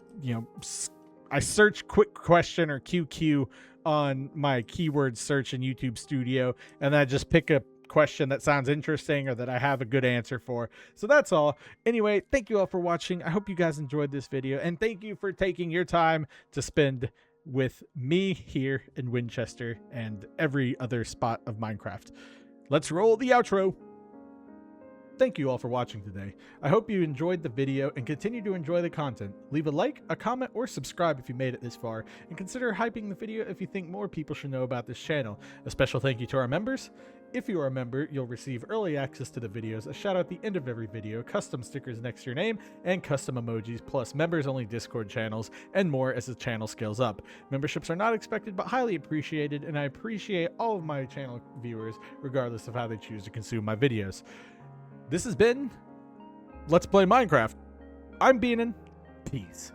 I search quick question or QQ on my keyword search in YouTube Studio, and I just pick a question that sounds interesting or that I have a good answer for. So that's all. Anyway, thank you all for watching. I hope you guys enjoyed this video, and thank you for taking your time to spend with me here in Winchester and every other spot of Minecraft. Let's roll the outro. Thank you all for watching today. I hope you enjoyed the video and continue to enjoy the content. Leave a like, a comment, or subscribe if you made it this far, and consider hyping the video if you think more people should know about this channel. A special thank you to our members. If you are a member, you'll receive early access to the videos, a shout out at the end of every video, custom stickers next to your name, and custom emojis, plus members-only Discord channels, and more as the channel scales up. Memberships are not expected but highly appreciated, and I appreciate all of my channel viewers, regardless of how they choose to consume my videos. This has been Let's Play Minecraft. I'm Beanin. Peace.